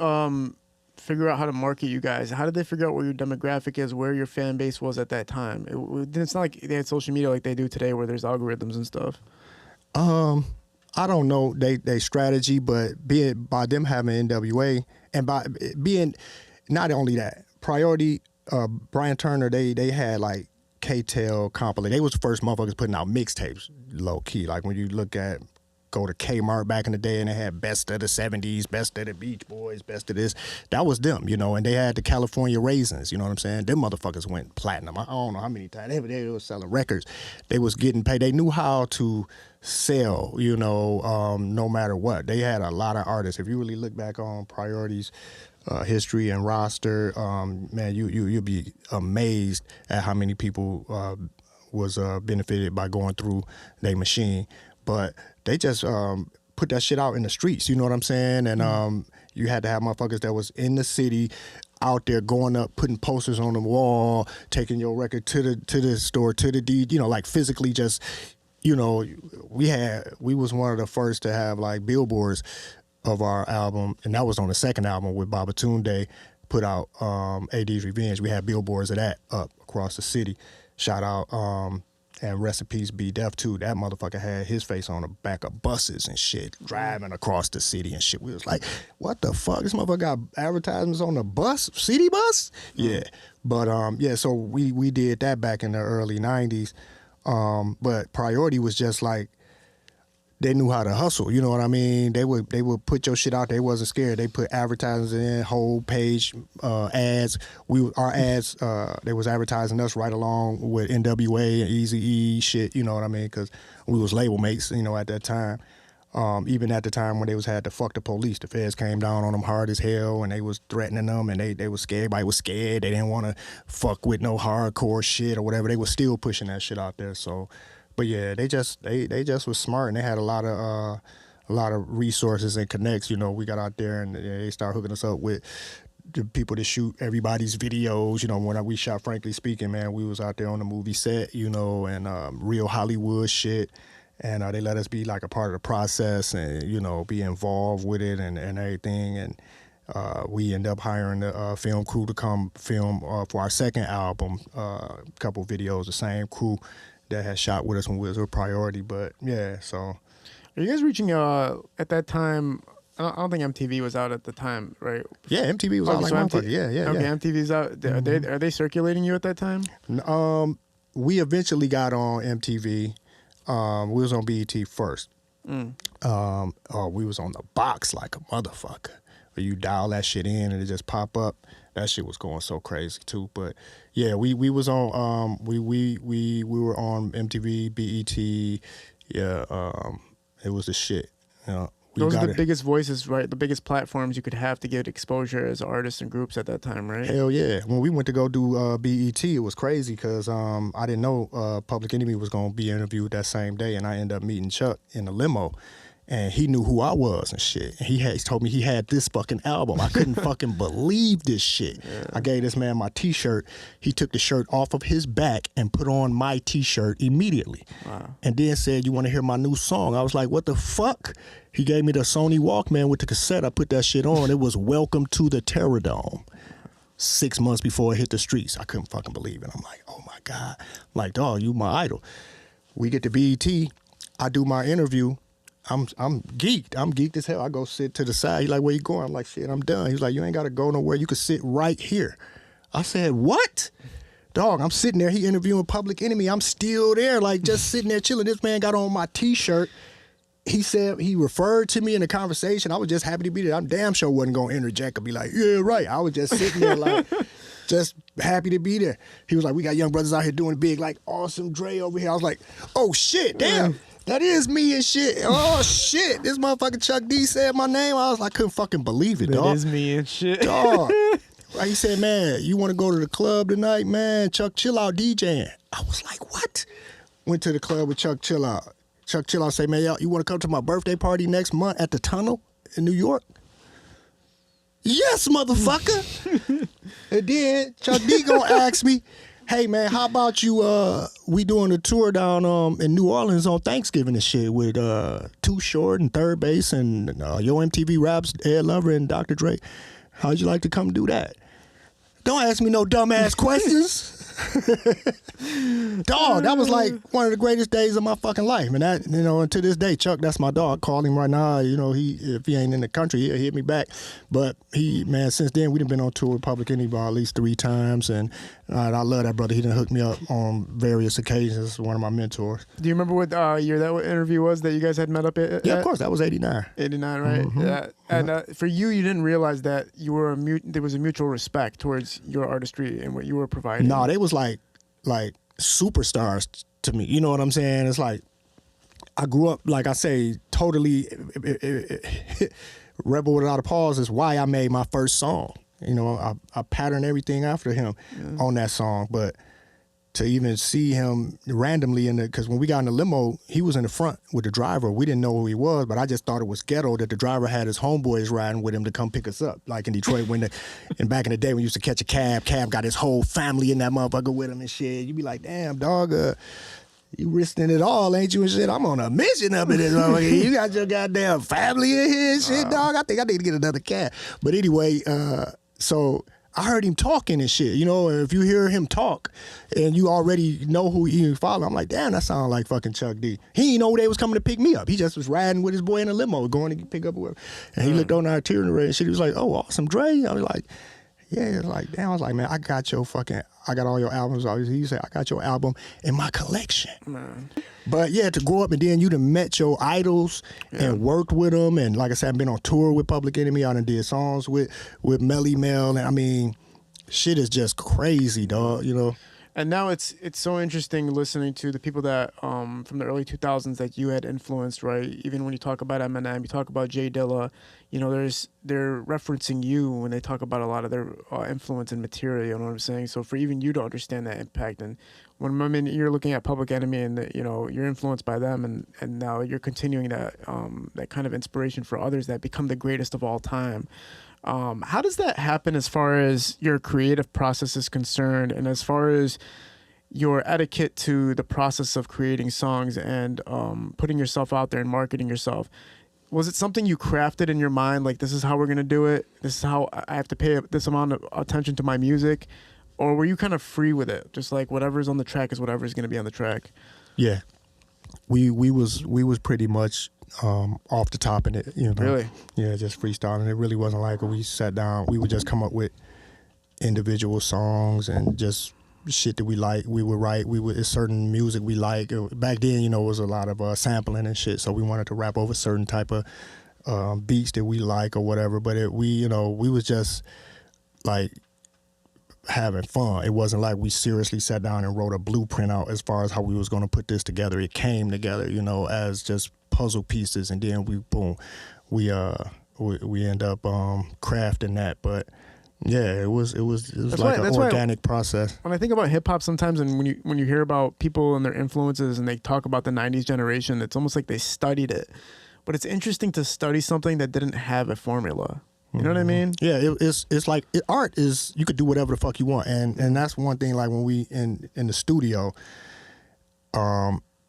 figure out how to market you guys? How did they figure out where your demographic is, where your fan base was at that time? It's not like they had social media like they do today where there's algorithms and stuff. I don't know they strategy, but by them having NWA and by being not only that, Priority, Brian Turner, they had like K-Tel compilation. They was the first motherfuckers putting out mixtapes low key. Like when you look at go to Kmart back in the day and they had best of the 70s, best of the Beach Boys, best of this. That was them, you know, and they had the California Raisins, you know what I'm saying? Them motherfuckers went platinum. I don't know how many times. They was selling records. They was getting paid. They knew how to sell, you know, no matter what. They had a lot of artists. If you really look back on Priority's history and roster, man, you'll be amazed at how many people was benefited by going through their machine. But they just put that shit out in the streets, you know what I'm saying? And you had to have motherfuckers that was in the city out there going up, putting posters on the wall, taking your record to the store, to the D, you know, like physically just, you know, we was one of the first to have like billboards of our album, and that was on the second album with Babatunde put out AD's Revenge. We had billboards of that up across the city. Shout out and rest in peace B Def too. That motherfucker had his face on the back of buses and shit, driving across the city and shit. We was like, what the fuck? This motherfucker got advertisements on the bus, city bus? Yeah. But yeah, so we did that back in the early 90s. But Priority was just like, they knew how to hustle, you know what I mean? They would put your shit out. They wasn't scared. They put advertisers in, whole page ads. Our ads, they was advertising us right along with NWA and Eazy-E shit, you know what I mean? Because we was label mates, you know, at that time. Even at the time when they had to fuck the police, the feds came down on them hard as hell, and they was threatening them, and they was scared. Everybody was scared. They didn't want to fuck with no hardcore shit or whatever. They was still pushing that shit out there. So, but yeah, they just was smart, and they had a lot of resources and connects. You know, we got out there and they started hooking us up with the people that shoot everybody's videos. You know, when we shot Frankly Speaking, man, we was out there on the movie set, you know, and real Hollywood shit. And they let us be like a part of the process and, you know, be involved with it and everything. And we end up hiring the film crew to come film for our second album, a couple videos, the same crew that had shot with us when we was a Priority. But yeah, so. Are you guys reaching at that time? I don't think MTV was out at the time, right? Yeah, MTV was out like motherfucker. Yeah. Okay, MTV's out. Are they circulating you at that time? We eventually got on MTV. We was on BET first. We was on the box like a motherfucker. Where you dial that shit in and it just pop up. That shit was going so crazy too. But yeah, we was on we were on MTV, BET. Yeah, it was the shit. You know, those are the biggest voices, right? The biggest platforms you could have to get exposure as artists and groups at that time, right? Hell yeah. When we went to go do BET, it was crazy because I didn't know Public Enemy was going to be interviewed that same day, and I ended up meeting Chuck in the limo. And he knew who I was and shit. And he told me he had this fucking album. I couldn't fucking believe this shit. Yeah. I gave this man my T-shirt. He took the shirt off of his back and put on my T-shirt immediately. Wow. And then said, "You want to hear my new song?" I was like, what the fuck? He gave me the Sony Walkman with the cassette. I put that shit on. It was Welcome to the Terror Dome. 6 months before it hit the streets. I couldn't fucking believe it. I'm like, oh my God. I'm like, dog, you my idol. We get to BET. I do my interview. I'm geeked. I'm geeked as hell. I go sit to the side. He's like, where you going? I'm like, shit, I'm done. He's like, you ain't got to go nowhere. You can sit right here. I said, what? Dog, I'm sitting there. He interviewing Public Enemy. I'm still there, like just sitting there chilling. This man got on my T-shirt. He said he referred to me in the conversation. I was just happy to be there. I'm damn sure wasn't going to interject and be like, yeah, right. I was just sitting there like, just happy to be there. He was like, we got young brothers out here doing big, like awesome Dre over here. I was like, oh shit, damn. That is me and shit. Oh shit, this motherfucker Chuck D said my name. I couldn't fucking believe it, dog. That is me and shit. Dog. Right, he said, man, you want to go to the club tonight, man? Chuck Chill Out DJing. I was like, what? Went to the club with Chuck Chill Out. Chuck Chill Out say, man, you want to come to my birthday party next month at the Tunnel in New York? Yes, motherfucker. And then Chuck D gonna ask me, hey man, how about you? We doing a tour down in New Orleans on Thanksgiving and shit with Too Short and Third Base and Yo MTV Raps, Ed Lover and Dr. Dre. How'd you like to come do that? Don't ask me no dumbass questions. Dog, that was like one of the greatest days of my fucking life. And that, and to this day, Chuck, that's my dog. Call him right now. If he ain't in the country, he'll hit me back. But since then, we done been on tour with Public Enemy at least 3 times. And I love that brother. He done hooked me up on various occasions. One of my mentors. Do you remember what year that interview was that you guys had met up at? Yeah, of course. That was 89. 89, right? Mm-hmm. Yeah. And for you didn't realize that there was a mutual respect towards your artistry and what you were providing. No, they was like superstars to me. You know what I'm saying? It's like I grew up, like I say, totally Rebel Without a Pause is why I made my first song. I patterned everything after him on that song. But to even see him randomly because when we got in the limo, he was in the front with the driver. We didn't know who he was, but I just thought it was ghetto that the driver had his homeboys riding with him to come pick us up. Like in Detroit, and back in the day when we used to catch a cab got his whole family in that motherfucker with him and shit. You be like, damn, dog, you risking it all, ain't you, and shit? I'm on a mission up in this motherfucker. You got your goddamn family in here and shit, dog. I think I need to get another cab. But anyway, so I heard him talking and shit. If you hear him talk and you already know who he follow, I'm like, damn, that sounds like fucking Chuck D. He didn't know they was coming to pick me up. He just was riding with his boy in a limo, going to pick up whoever. And he looked on our itinerary and shit. He was like, oh, awesome, Dre. I was like, yeah. Like, damn. I was like, man, I got all your albums. He said, I got your album in my collection. Man. But yeah, to grow up and then you done met your idols and worked with them. And like I said, I've been on tour with Public Enemy. I done did songs with Melly Mel. And I mean, shit is just crazy, dog, And now it's so interesting listening to the people that from the early 2000s that you had influenced, right? Even when you talk about Eminem, you talk about Jay Dilla, they're referencing you when they talk about a lot of their influence and material, you know what I'm saying? So for even you to understand that impact, and when you're looking at Public Enemy and you're influenced by them, and now you're continuing that kind of inspiration for others that become the greatest of all time. How does that happen as far as your creative process is concerned, and as far as your etiquette to the process of creating songs and putting yourself out there and marketing yourself? Was it something you crafted in your mind, like this is how we're going to do it, this is how I have to pay this amount of attention to my music? Or were you kind of free with it, just like whatever's on the track is whatever's going to be on the track? Yeah. We was pretty much off the top in it, Really? Yeah, just freestyling. It really wasn't like we sat down. We would just come up with individual songs and just shit that we like. We would write. It's certain music we like. Back then, it was a lot of sampling and shit. So we wanted to rap over certain type of beats that we like or whatever. But we was just like having fun. It wasn't like we seriously sat down and wrote a blueprint out as far as how we was going to put this together. It came together, as just puzzle pieces, and then we end up crafting that. But yeah, it was like an organic process. When I think about hip hop sometimes, and when you hear about people and their influences and they talk about the 90s generation, it's almost like they studied it. But it's interesting to study something that didn't have a formula. You know what I mean? Yeah, it's like art is, you could do whatever the fuck you want, and that's one thing. Like when we in the studio,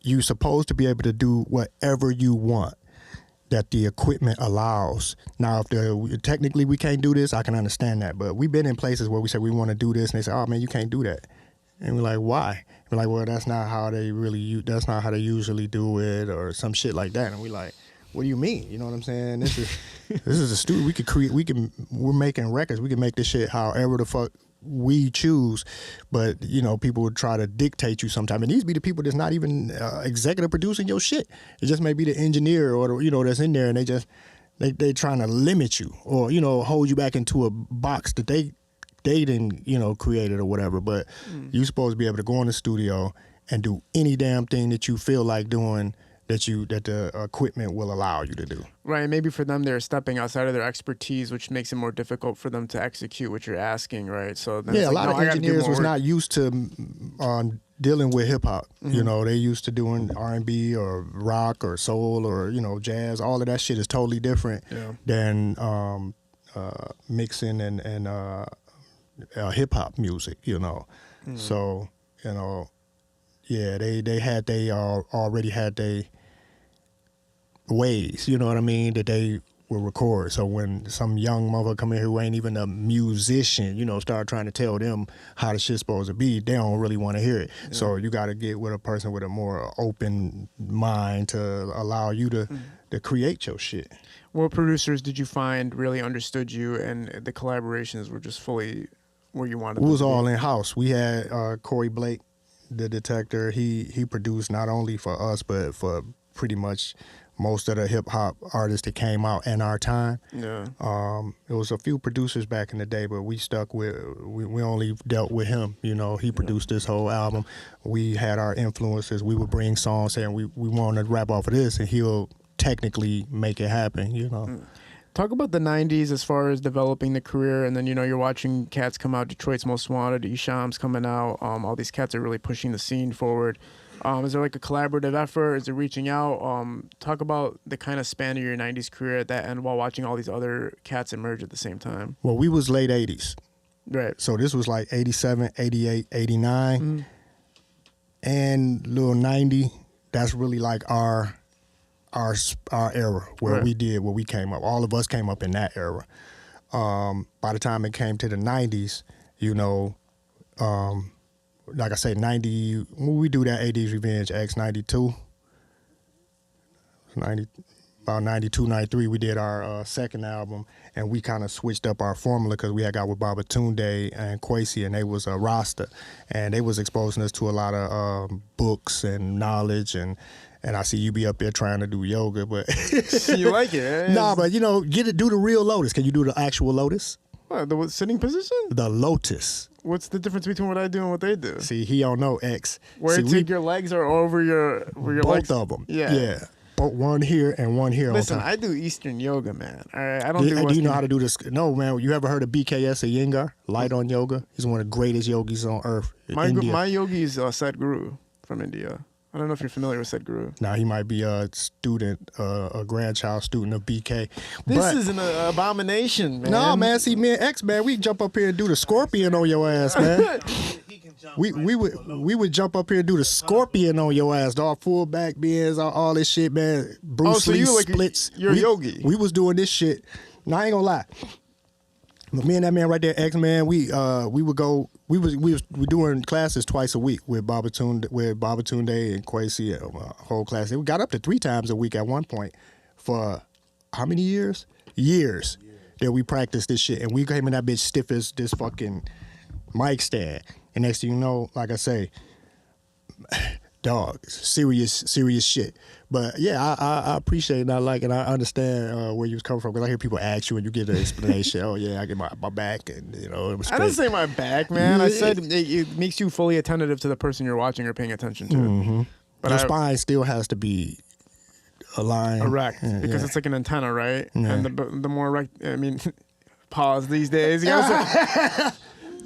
you supposed to be able to do whatever you want that the equipment allows. Now, if technically we can't do this, I can understand that. But we've been in places where we say we want to do this, and they say, "Oh man, you can't do that," and we're like, "Why?" We're like, "Well, that's not how they usually do it," or some shit like that, and we like, what do you mean? You know what I'm saying? This is a studio. We're making records. We can make this shit however the fuck we choose. But people would try to dictate you sometimes. And these be the people that's not even executive producing your shit. It just may be the engineer or that's in there, and they trying to limit you or hold you back into a box that they didn't created or whatever. But you supposed to be able to go in the studio and do any damn thing that you feel like doing, that the equipment will allow you to do. Right, maybe for them they're stepping outside of their expertise, which makes it more difficult for them to execute what you're asking, right? So then a lot of engineers was not used to dealing with hip hop. Mm-hmm. They used to doing R&B or rock or soul or jazz. All of that shit is totally different than mixing and hip hop music. Mm-hmm. So yeah, they already had their ways, you know what I mean, that they will record. So when some young motherfucker come in who ain't even a musician, start trying to tell them how the shit's supposed to be, they don't really want to hear it. Yeah. So you got to get with a person with a more open mind to allow you to create your shit. What producers did you find really understood you and the collaborations were just fully where you wanted them to be? It was all in-house. We had Corey Blake, the Detector. He produced not only for us, but for pretty much most of the hip-hop artists that came out in our time. Yeah. It was a few producers back in the day, but we stuck with, we only dealt with him. He produced this whole album. We had our influences. We would bring songs saying we want to rap off of this, and he'll technically make it happen, Talk about the 90s as far as developing the career, and then, you're watching cats come out, Detroit's Most Wanted, Esham's coming out, all these cats are really pushing the scene forward. Is there like a collaborative effort? Is it reaching out? Talk about the kind of span of your 90s career at that end while watching all these other cats emerge at the same time. Well, we was late 80s. Right. So this was like 87, 88, 89, and little 90. That's really like our era where we did, where we came up. All of us came up in that era. By the time it came to the 90s, like I say, 90, when we do that 80s Revenge X 92, about 92, 93, we did our second album, and we kind of switched up our formula because we had got with Babatunde and Kwesi, and they was a Rasta, and they was exposing us to a lot of books and knowledge, and I see you be up there trying to do yoga, but you like it? Nah, but do the real lotus. Can you do the actual lotus? What, the sitting position? The lotus. What's the difference between what I do and what they do? See, he don't know X. Where your legs are over your legs? Both of them. Yeah. Both one here and one here. Listen, on top. I do Eastern yoga, man. All right, I don't do. Do you know how to do this? No, man. You ever heard of BKS Iyengar? Light on yoga. He's one of the greatest yogis on earth. My yogi is Sadhguru from India. I don't know if you're familiar with Sadhguru. Now, he might be a student, a grandchild student of BK. This is an abomination, man. No, man. See, me and X, man, we jump up here and do the scorpion on your ass, man. We would jump up here and do the scorpion on your ass, dog. Full back bends, all this shit, man. Bruce Lee splits. You're a yogi. We was doing this shit. Now, I ain't gonna lie. But me and that man right there, X, man, we would go. We were doing classes twice a week with Babatunde and Kwesi, whole class. We got up to 3 times a week at one point for how many years? Years that we practiced this shit, and we came in that bitch stiff as this fucking mic stand. And next thing you know, like I say, dog, serious shit. But yeah, I appreciate it, and I like it. I understand where you was coming from, because I hear people ask you and you get an explanation. Oh yeah, I get my back, and it was I didn't say my back, man. I said it makes you fully attentive to the person you're watching or paying attention to. Mm-hmm. But your spine still has to be aligned, erect, because it's like an antenna, right? Yeah. And the more erect, I mean, pause these days.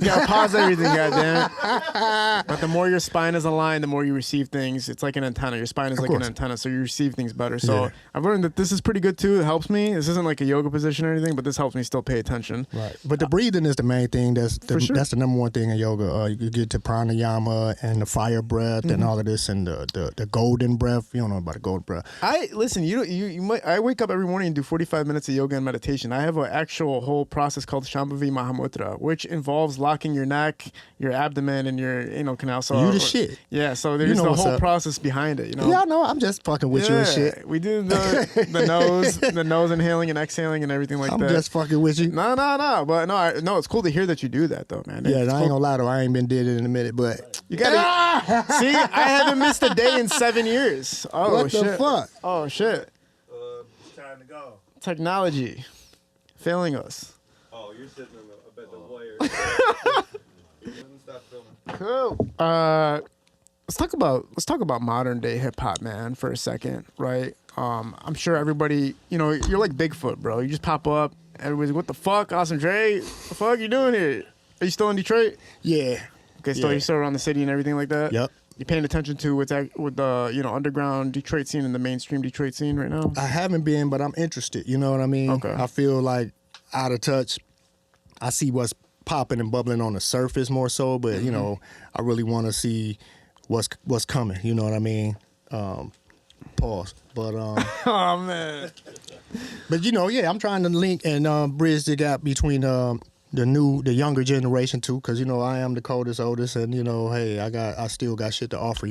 You gotta pause everything, goddammit. But the more your spine is aligned, the more you receive things. It's like an antenna. Your spine is like an antenna, so you receive things better. So I've learned that this is pretty good too. It helps me. This isn't like a yoga position or anything, but this helps me still pay attention. Right. But the breathing is the main thing. That's the number one thing in yoga. You get to pranayama and the fire breath and all of this, and the golden breath. You don't know about the golden breath. Listen. You might. I wake up every morning and do 45 minutes of yoga and meditation. I have an actual whole process called Shambhavi Mahamudra, which involves locking your neck, your abdomen, and your anal canal. So you the shit. Yeah, so there's the whole process behind it. Yeah, I know. I'm just fucking with you and shit. We do the nose inhaling and exhaling and everything like that. I'm just fucking with you. No. But no, it's cool to hear that you do that though, man. Yeah, I ain't gonna lie though. I ain't been did it in a minute, but you gotta see. I haven't missed a day in 7 years. Oh what shit! The fuck? Oh shit! It's time to go. Technology failing us. Oh, you're sitting in a bed of wire. Stop filming. Cool. Let's talk about modern day hip hop, man, for a second, right? I'm sure everybody, you're like Bigfoot, bro. You just pop up, everybody's, what the fuck, Awesome Dre? What the fuck you doing here? Are you still in Detroit? Yeah. Okay, so you're still around the city and everything like that? Yep. You paying attention to what's with the underground Detroit scene and the mainstream Detroit scene right now? I haven't been, but I'm interested. You know what I mean? Okay. I feel like out of touch. I see what's popping and bubbling on the surface more so, but I really want to see what's coming. You know what I mean? Pause. But oh man. But I'm trying to link and bridge the gap between the younger generation too, because I am the coldest, oldest, and hey, I still got shit to offer.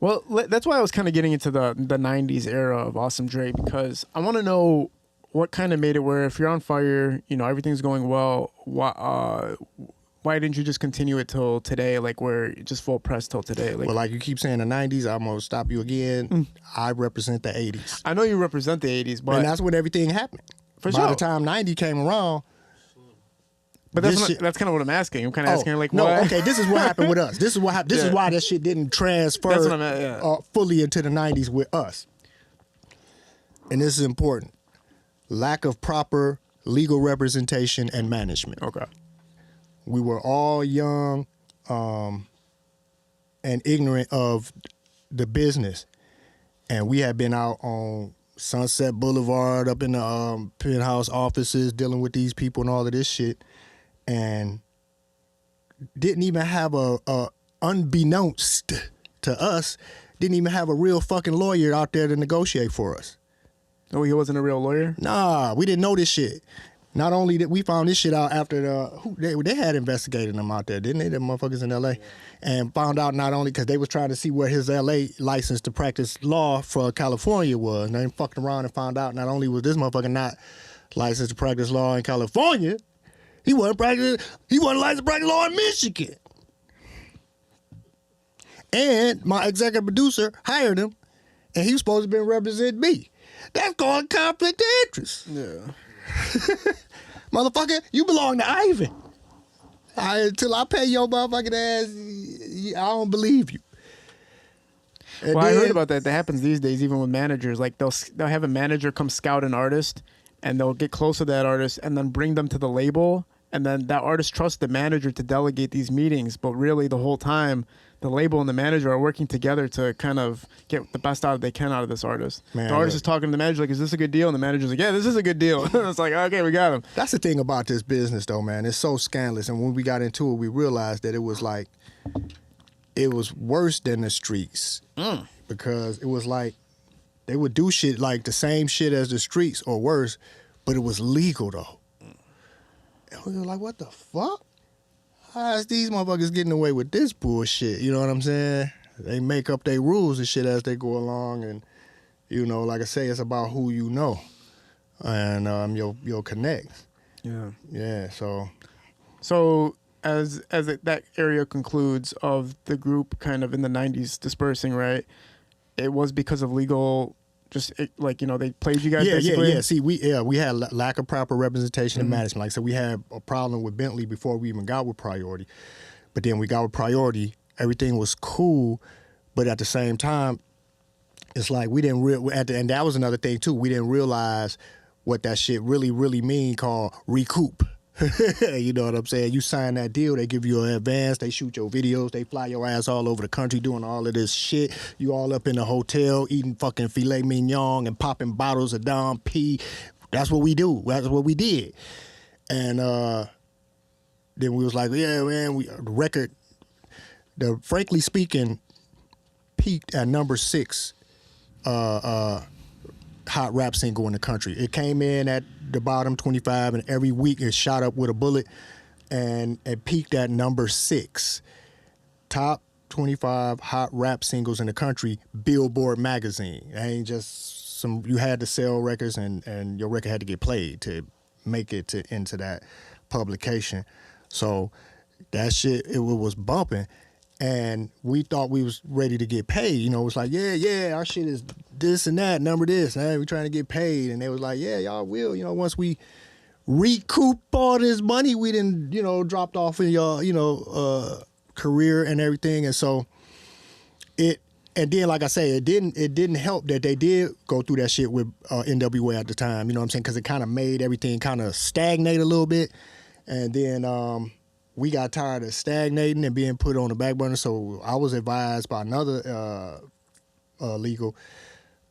Well, that's why I was kind of getting into the 90s era of Awesome Dre, because I want to know what kind of made it where if you're on fire, everything's going well, why didn't you just continue it till today, like where just full press till today? Like, well, like you keep saying the 90s, I'm going to stop you again. I represent the 80s. I know you represent the 80s, but... And that's when everything happened. For By sure. the time 90 came around... But that's kind of what I'm asking. I'm kind of asking, like, no, what? okay, this is what happened with us. This is what happened. This is why that shit didn't transfer That's what I'm at, yeah. Fully into the 90s with us. And this is important. Lack of proper legal representation and management. Okay. We were all young and ignorant of the business. And we had been out on Sunset Boulevard up in the penthouse offices dealing with these people and all of this shit. And didn't even have unbeknownst to us, didn't even have a real fucking lawyer out there to negotiate for us. Oh, he wasn't a real lawyer? Nah, we didn't know this shit. Not only that we found this shit out after they had investigated them out there, didn't they? The motherfuckers in L.A. And found out not only because they was trying to see where his L.A. license to practice law for California was. And they fucked around and found out not only was this motherfucker not licensed to practice law in California, he wasn't licensed to practice law in Michigan. And my executive producer hired him, and he was supposed to be representing me. That's called conflict of interest. Yeah. Motherfucker, you belong to Ivan. Until I pay your motherfucking ass, I don't believe you. And Well, I heard about that. That happens these days, even with managers. Like they'll have a manager come scout an artist, and they'll get close to that artist, and then bring them to the label, and then that artist trusts the manager to delegate these meetings. But really, the whole time, the label and the manager are working together to kind of get the best they can out of this artist. Man, the artist look. is talking to the manager like, "Is this a good deal?" And the manager's like, "Yeah, this is a good deal." It's like, okay, we got him. That's the thing about this business, though, man. It's so scandalous. And when we got into it, we realized that it was worse than the streets. Because it was like they would do shit like the same shit as the streets or worse, but it was legal, though. And we were like, what the fuck? How is these motherfuckers getting away with this bullshit? You know what I'm saying? They make up their rules and shit as they go along. And, like I say, it's about who you know and your connects. Yeah. Yeah, so as that area concludes of the group kind of in the 90s dispersing, right? It was because of legal, they played you guys basically? Yeah. See, we had lack of proper representation and management. Like I said, we had a problem with Bentley before we even got with Priority. But then we got with Priority, everything was cool, but at the same time, it's like we didn't and that was another thing too, we didn't realize what that shit really, really mean called recoup. You know what I'm saying? You sign that deal, they give you an advance, they shoot your videos, they fly your ass all over the country doing all of this shit. You all up in the hotel eating fucking filet mignon and popping bottles of Dom P. That's what we do. That's what we did. And then we was like, yeah, man, Frankly Speaking peaked at number 6 hot rap single in the country. It came in at the bottom 25, and every week it shot up with a bullet, and it peaked at number 6. Top 25 hot rap singles in the country, Billboard magazine. It ain't just you had to sell records, and your record had to get played to make it into that publication. So that shit, it was bumping. And we thought we was ready to get paid. It was like, yeah, our shit is this and that, number this. Hey, we trying to get paid. And they was like, yeah, y'all will. Once we recoup all this money, we didn't, dropped off in your, career and everything. And so and then, like I say, it didn't help that they did go through that shit with NWA at the time. You know what I'm saying? Because it kind of made everything kind of stagnate a little bit. And then, we got tired of stagnating and being put on the back burner, so I was advised by another legal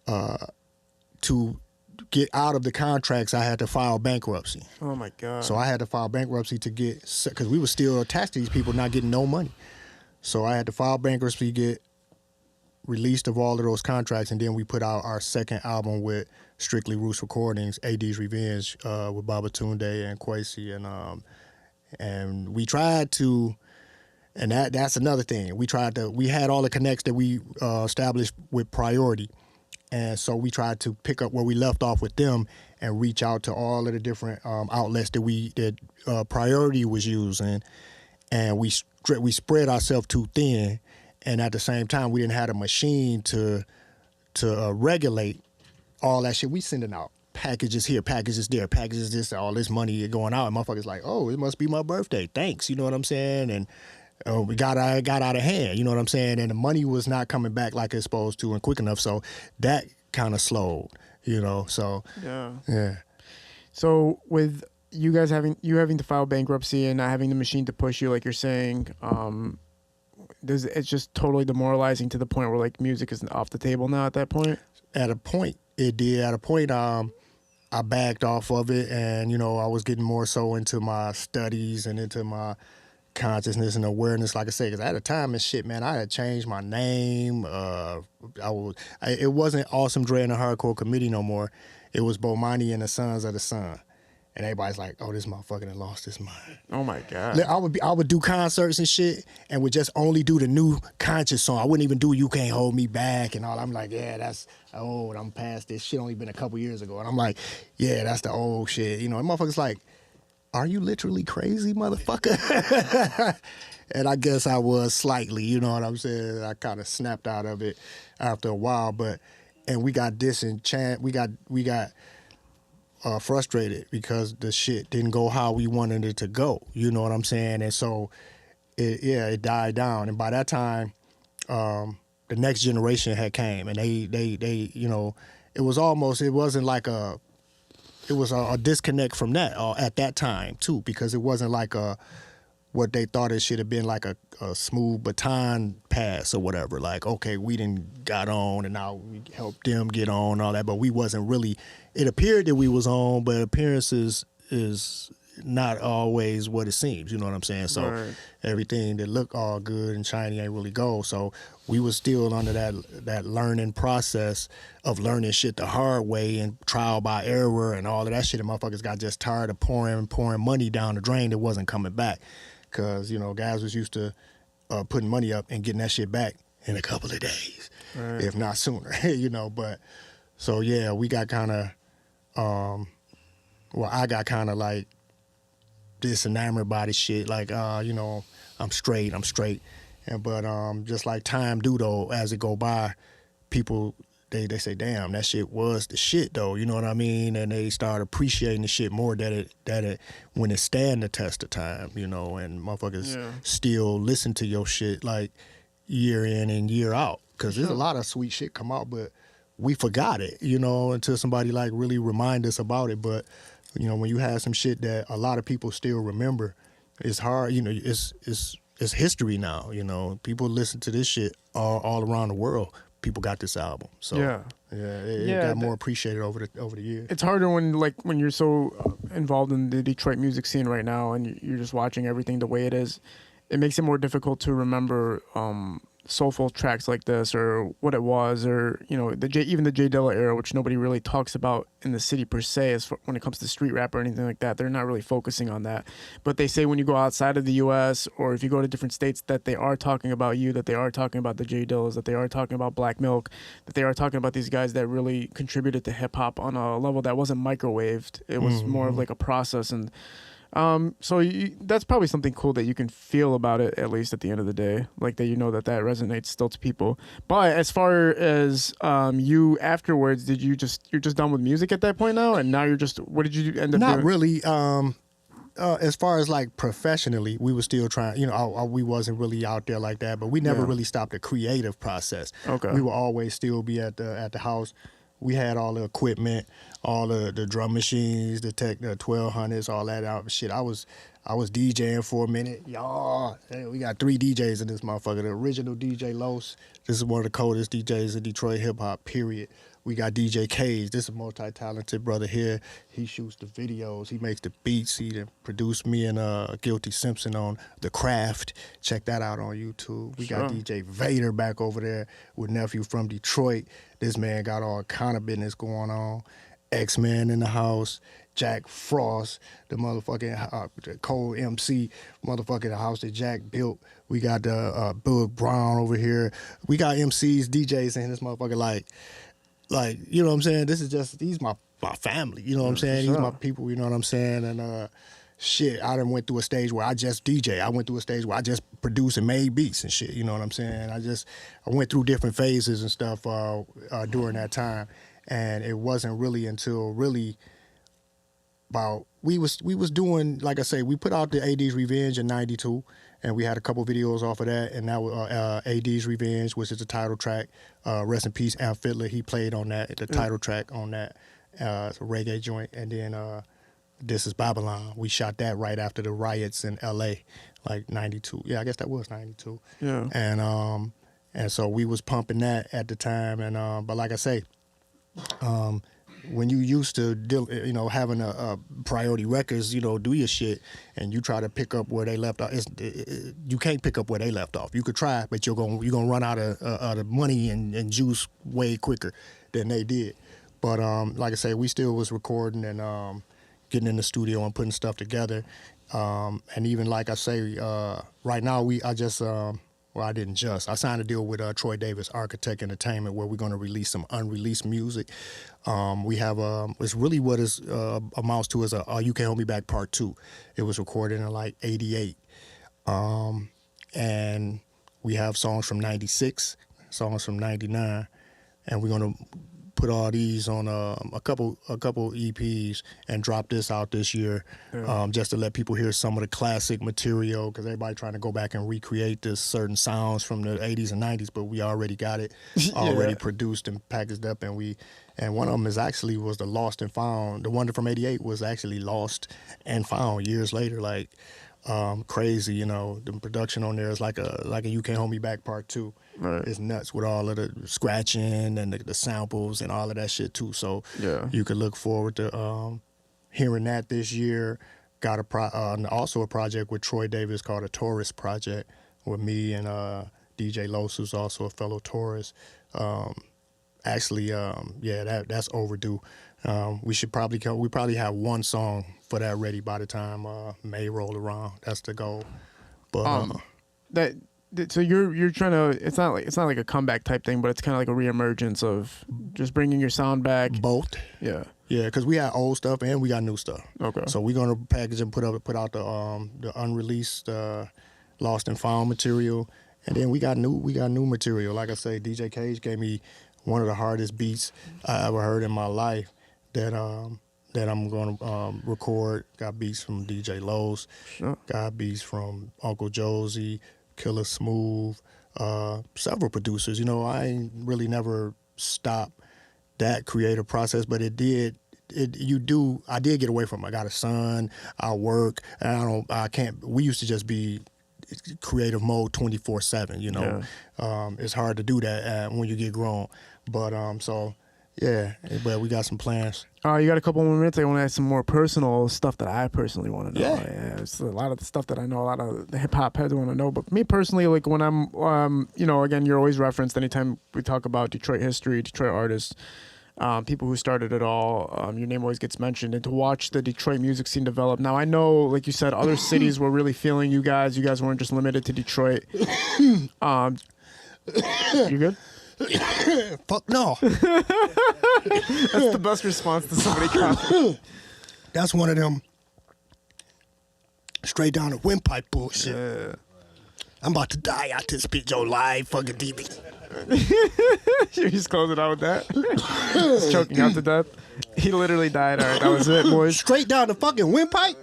to get out of the contracts. I had to file bankruptcy. Oh my God. So I had to file bankruptcy to get, because we were still attached to these people not getting no money. So I had to file bankruptcy, get released of all of those contracts, and then we put out our second album with Strictly Roots Recordings, AD's Revenge, with Baba Tunde and Kwesi, and we tried to, and that's another thing. We had all the connects that we established with Priority, and so we tried to pick up where we left off with them and reach out to all of the different outlets that Priority was using, and we spread ourselves too thin, and at the same time we didn't have a machine to regulate all that shit. We sending out packages here, packages there, packages this, all this money going out, and motherfuckers like, oh, it must be my birthday, thanks, you know what I'm saying? And we got out of hand, you know what I'm saying? And the money was not coming back like it's supposed to and quick enough, so that kind of slowed, you know. So yeah. So with you guys having to file bankruptcy and not having the machine to push you, like you're saying, it's just totally demoralizing to the point where like music is off the table now at that point? At a point, it did. At a point, I backed off of it, and you know, I was getting more so into my studies and into my consciousness and awareness, like I say, because at the time and shit, man, I had changed my name. It wasn't Awesome Dre and the Hardcore Committee no more. It was Bomani and the Sons of the Sun. And everybody's like, oh, this motherfucker done lost his mind. Oh my God. I would do concerts and shit and would just only do the new conscious song. I wouldn't even do You Can't Hold Me Back and all. I'm like, yeah, that's old. I'm past this. Shit only been a couple years ago. And I'm like, yeah, that's the old shit. You know, and motherfuckers like, are you literally crazy, motherfucker? And I guess I was slightly, you know what I'm saying? I kind of snapped out of it after a while, and we got disenchanted. We got frustrated because the shit didn't go how we wanted it to go. You know what I'm saying? And so, it died down. And by that time, the next generation had came, and they you know, it was a disconnect from that at that time too, because it wasn't like what they thought it should have been, like a smooth baton pass or whatever. Like, okay, we didn't got on and now we helped them get on and all that, but we wasn't really, it appeared that we was on, but appearances is not always what it seems, you know what I'm saying? So right. Everything that looked all good and shiny ain't really gold. So we was still under that learning process of learning shit the hard way and trial by error and all of that shit. And motherfuckers got just tired of pouring money down the drain that wasn't coming back. Cause, you know, guys was used to putting money up and getting that shit back in a couple of days, right. If not sooner, you know. But so yeah, we got kind of, I got kind of like disenamored by this shit. Like, you know, I'm straight. But just like time do though, as it go by, people they say, damn, that shit was the shit though, you know what I mean? And they start appreciating the shit more that it when it stand the test of time, you know, and motherfuckers still listen to your shit like year in and year out. Cause there's a lot of sweet shit come out, but we forgot it, you know, until somebody like really remind us about it. But, you know, when you have some shit that a lot of people still remember, it's hard, you know, it's history now, you know. People listen to this shit all around the world. People got this album, so it got more appreciated over the years. It's harder when you're so involved in the Detroit music scene right now, and you're just watching everything the way it is. It makes it more difficult to remember soulful tracks like this, or what it was, or you know, even the J Dilla era, which nobody really talks about in the city per se, as when it comes to street rap or anything like that. They're not really focusing on that. But they say when you go outside of the U.S. or if you go to different states, that they are talking about you, that they are talking about the J Dillas, that they are talking about Black Milk, that they are talking about these guys that really contributed to hip hop on a level that wasn't microwaved. It was more of like a process. And so that's probably something cool that you can feel about it, at least at the end of the day, like that, you know, that resonates still to people. But as far as you afterwards, you're just done with music at that point now, and now what did you end up doing? Not really. As far as like professionally, we were still trying, you know, we wasn't really out there like that, but we never really stopped the creative process. Okay. We would always still be at the house. We had all the equipment, all the drum machines, the 1200s, all that out shit. I was I was DJing for a minute. Y'all, hey, we got 3 DJs in this motherfucker. The original DJ Los. This is one of the coldest DJs in Detroit hip hop, period. We got DJ Cage. This is a multi-talented brother here. He shoots the videos. He makes the beats. He done produced me and Guilty Simpson on The Craft. Check that out on YouTube. We got DJ Vader back over there with Nephew from Detroit. This man got all kind of business going on. X-Man in the house. Jack Frost, the motherfucking the Cole MC, motherfucking the house that Jack built. We got Bug Brown over here. We got MCs, DJs in this motherfucker like, you know what I'm saying? This is just, these my family, you know what I'm saying? These my people, you know what I'm saying? And shit, I done went through a stage where I just DJ. I went through a stage where I just produced and made beats and shit, you know what I'm saying? I went through different phases and stuff during that time. And it wasn't really until about we was doing, like I say, we put out the AD's Revenge in '92, and we had a couple videos off of that, and that was AD's Revenge, which is the title track. Rest in peace, Amp Fiddler. He played on that, the title track on that. It's a reggae joint, and then This Is Babylon. We shot that right after the riots in LA, like '92. Yeah, I guess that was '92. Yeah. And so we was pumping that at the time, and but like I say, when you used to having a Priority Records, do your shit, and you try to pick up where they left off, you can't pick up where they left off. You could try, but you're gonna run out of money and juice way quicker than they did. But like I say, we still was recording and getting in the studio and putting stuff together. And even like I say, right now I signed a deal with Troy Davis Architect Entertainment where we're going to release some unreleased music. We have it's really what is amounts to is a You Can't Hold Me Back Part 2. It was recorded in like '88, and we have songs from '96, songs from '99, and we're going to put all these on a couple EPs and drop this out this year, just to let people hear some of the classic material, because everybody trying to go back and recreate this certain sounds from the 80s and 90s, but we already got it already produced and packaged up, and one of them was the Lost and Found. The one from '88 was actually lost and found years later, like crazy. The production on there is like a You Can't Hold Me Back Part 2. Right. It's nuts with all of the scratching and the samples and all of that shit too. So you could look forward to hearing that this year. Got also a project with Troy Davis called a Taurus Project with me and DJ Los, who's also a fellow Taurus. That's overdue. We probably have one song for that ready by the time May roll around. That's the goal. But so you're trying to, it's not like a comeback type thing, but it's kind of like a reemergence of just bringing your sound back. Both. Yeah, because we got old stuff and we got new stuff. Okay. So we're gonna package and put out the unreleased Lost and Found material, and then we got new material. Like I say, DJ Cage gave me one of the hardest beats I ever heard in my life. That I'm gonna record. Got beats from DJ Los. Sure. Got beats from Uncle Josie, Killer Smooth, several producers. I ain't really never stopped that creative process, but I did get away from it. I got a son, I work, and I can't, we used to just be creative mode 24/7, It's hard to do that when you get grown. But but we got some plans. You got a couple more minutes. I want to ask some more personal stuff that I personally want to know. Yeah, it's a lot of the stuff that I know a lot of the hip hop heads want to know. But me personally, like when I'm, again, you're always referenced anytime we talk about Detroit history, Detroit artists, people who started it all. Your name always gets mentioned, and to watch the Detroit music scene develop. Now I know, like you said, other cities were really feeling you guys. You guys weren't just limited to Detroit. You good? Fuck no. That's the best response to somebody coughing. That's one of them straight down the windpipe bullshit. Yeah. I'm about to die out this bitch on live fucking TV. You just close it out with that? Just choking out to death. He literally died. All right, that was it, boys. Straight down the fucking windpipe?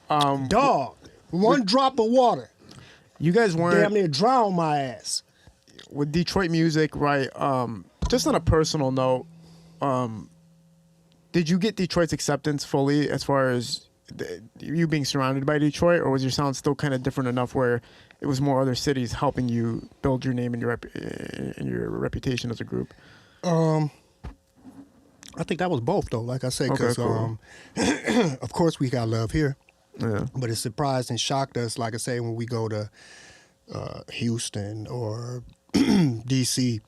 Dog. One drop of water. You guys weren't... Damn near drown my ass. With Detroit music, right, just on a personal note, did you get Detroit's acceptance fully as far as you being surrounded by Detroit, or was your sound still kind of different enough where it was more other cities helping you build your name and your reputation as a group? I think that was both though. Like I said, Okay, because cool. of course we got love here, Yeah. but it surprised and shocked us. Like I say, when we go to Houston or DC,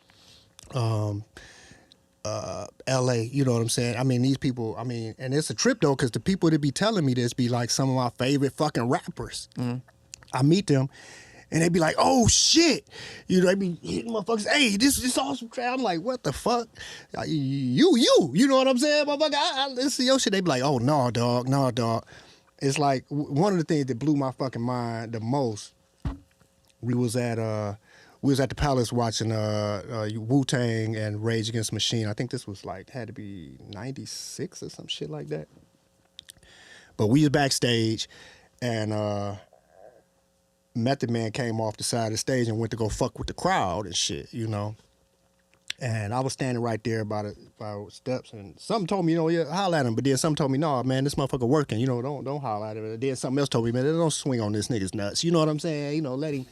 LA, you know what I'm saying? I mean, these people, I mean, and it's a trip though, because the people that be telling me this be like some of my favorite fucking rappers. I meet them and they be like, oh shit. You know, they be hitting motherfuckers, hey, this awesome track. I'm like, what the fuck? You know what I'm saying, motherfucker? I listen to your shit. They be like, oh, no, dog. It's like one of the things that blew my fucking mind the most, we was at the Palace watching Wu-Tang and Rage Against the Machine. I think this was like, had to be 96 or some shit like that. But we was backstage and Method Man came off the side of the stage and went to go fuck with the crowd and shit, you know. And I was standing right there by the steps, and something told me, you know, yeah, holler at him. But then something told me, no, man, this motherfucker working, you know, don't holler at him. And then something else told me, man, don't swing on this nigga's nuts. You know what I'm saying? You know, let him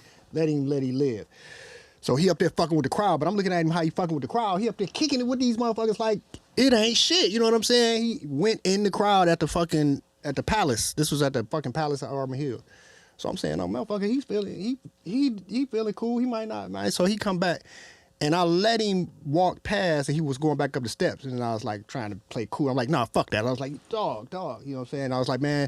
live. So he up there fucking with the crowd, but I'm looking at him how he fucking with the crowd. He up there kicking it with these motherfuckers like it ain't shit. You know what I'm saying? He went in the crowd at the Palace. This was at the fucking Palace at Auburn Hill. So I'm saying, oh, motherfucker, he's feeling, he feeling cool. He might not, man. So he come back, and I let him walk past, and he was going back up the steps, and I was like trying to play cool. I'm like, nah, fuck that. I was like, dog, you know what I'm saying? I was like, man,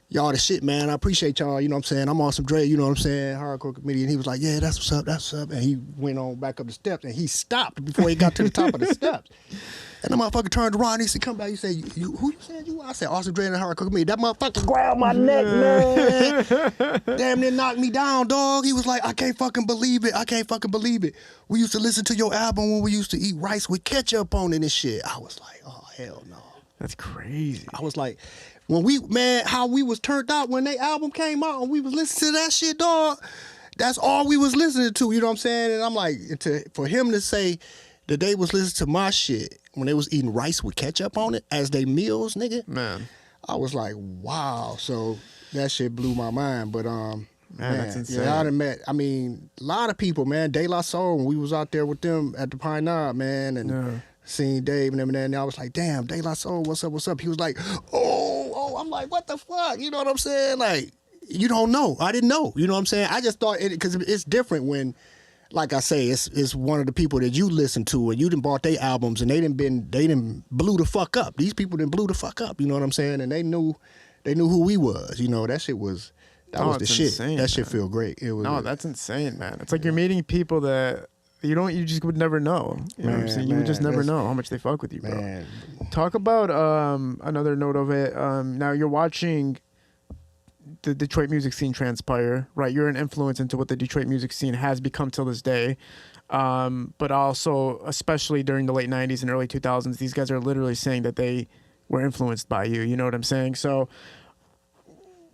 y'all the shit, man. I appreciate y'all. You know what I'm saying? I'm on some Dre. You know what I'm saying? Hardcore comedian. He was like, yeah, that's what's up. And he went on back up the steps, and he stopped before he got to the top of the steps. And the motherfucker turned around, he said, come back, he said, who you said you were? I said, Austin Dre and Hardcore Comedian. That motherfucker grabbed my neck, man. Damn near knocked me down, dog. He was like, I can't fucking believe it. We used to listen to your album when we used to eat rice with ketchup on it and shit. I was like, oh, hell no. That's crazy. I was like, how we was turned out when they album came out and we was listening to that shit, dog. That's all we was listening to, you know what I'm saying? And I'm like, for him to say that they was listening to my shit when they was eating rice with ketchup on it as they meals, nigga. Man. I was like, wow. So that shit blew my mind. But man, that's insane. Yeah, I done met, I mean, a lot of people, man. De La Soul, when we was out there with them at the Pine Knob, man, and seen Dave and Eminem, and I was like, damn, De La Soul, what's up? He was like, oh, I'm like, what the fuck? You know what I'm saying? Like, you don't know. I didn't know. You know what I'm saying? I just thought, because it's different when, like I say, it's one of the people that you listen to and you done bought their albums and they done blew the fuck up. These people done blew the fuck up, you know what I'm saying? And they knew who we was, you know, that was the shit. Insane, that shit feel great. It was that's insane, man. It's like you're meeting people that you just would never know. You know what I'm saying? You would just never know how much they fuck with you, bro. Man. Talk about another note of it. Now you're watching the Detroit music scene transpire, right? You're an influence into what the Detroit music scene has become till this day. But also, especially during the late 90s and early 2000s, these guys are literally saying that they were influenced by you. You know what I'm saying? So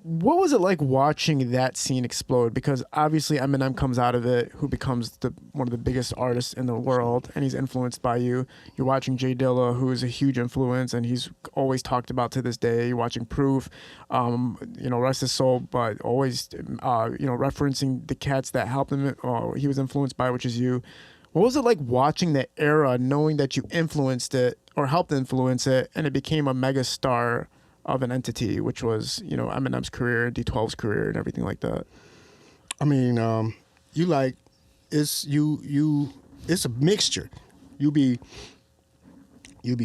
what was it like watching that scene explode? Because obviously Eminem comes out of it, who becomes one of the biggest artists in the world, and he's influenced by you. You're watching Jay Dilla, who is a huge influence, and he's always talked about to this day. You're watching Proof, rest his soul, but always, referencing the cats that helped him, he was influenced by, which is you. What was it like watching that era, knowing that you influenced it or helped influence it, and it became a mega star of an entity, which was, Eminem's career, D12's career, and everything like that? I mean, it's a mixture. You be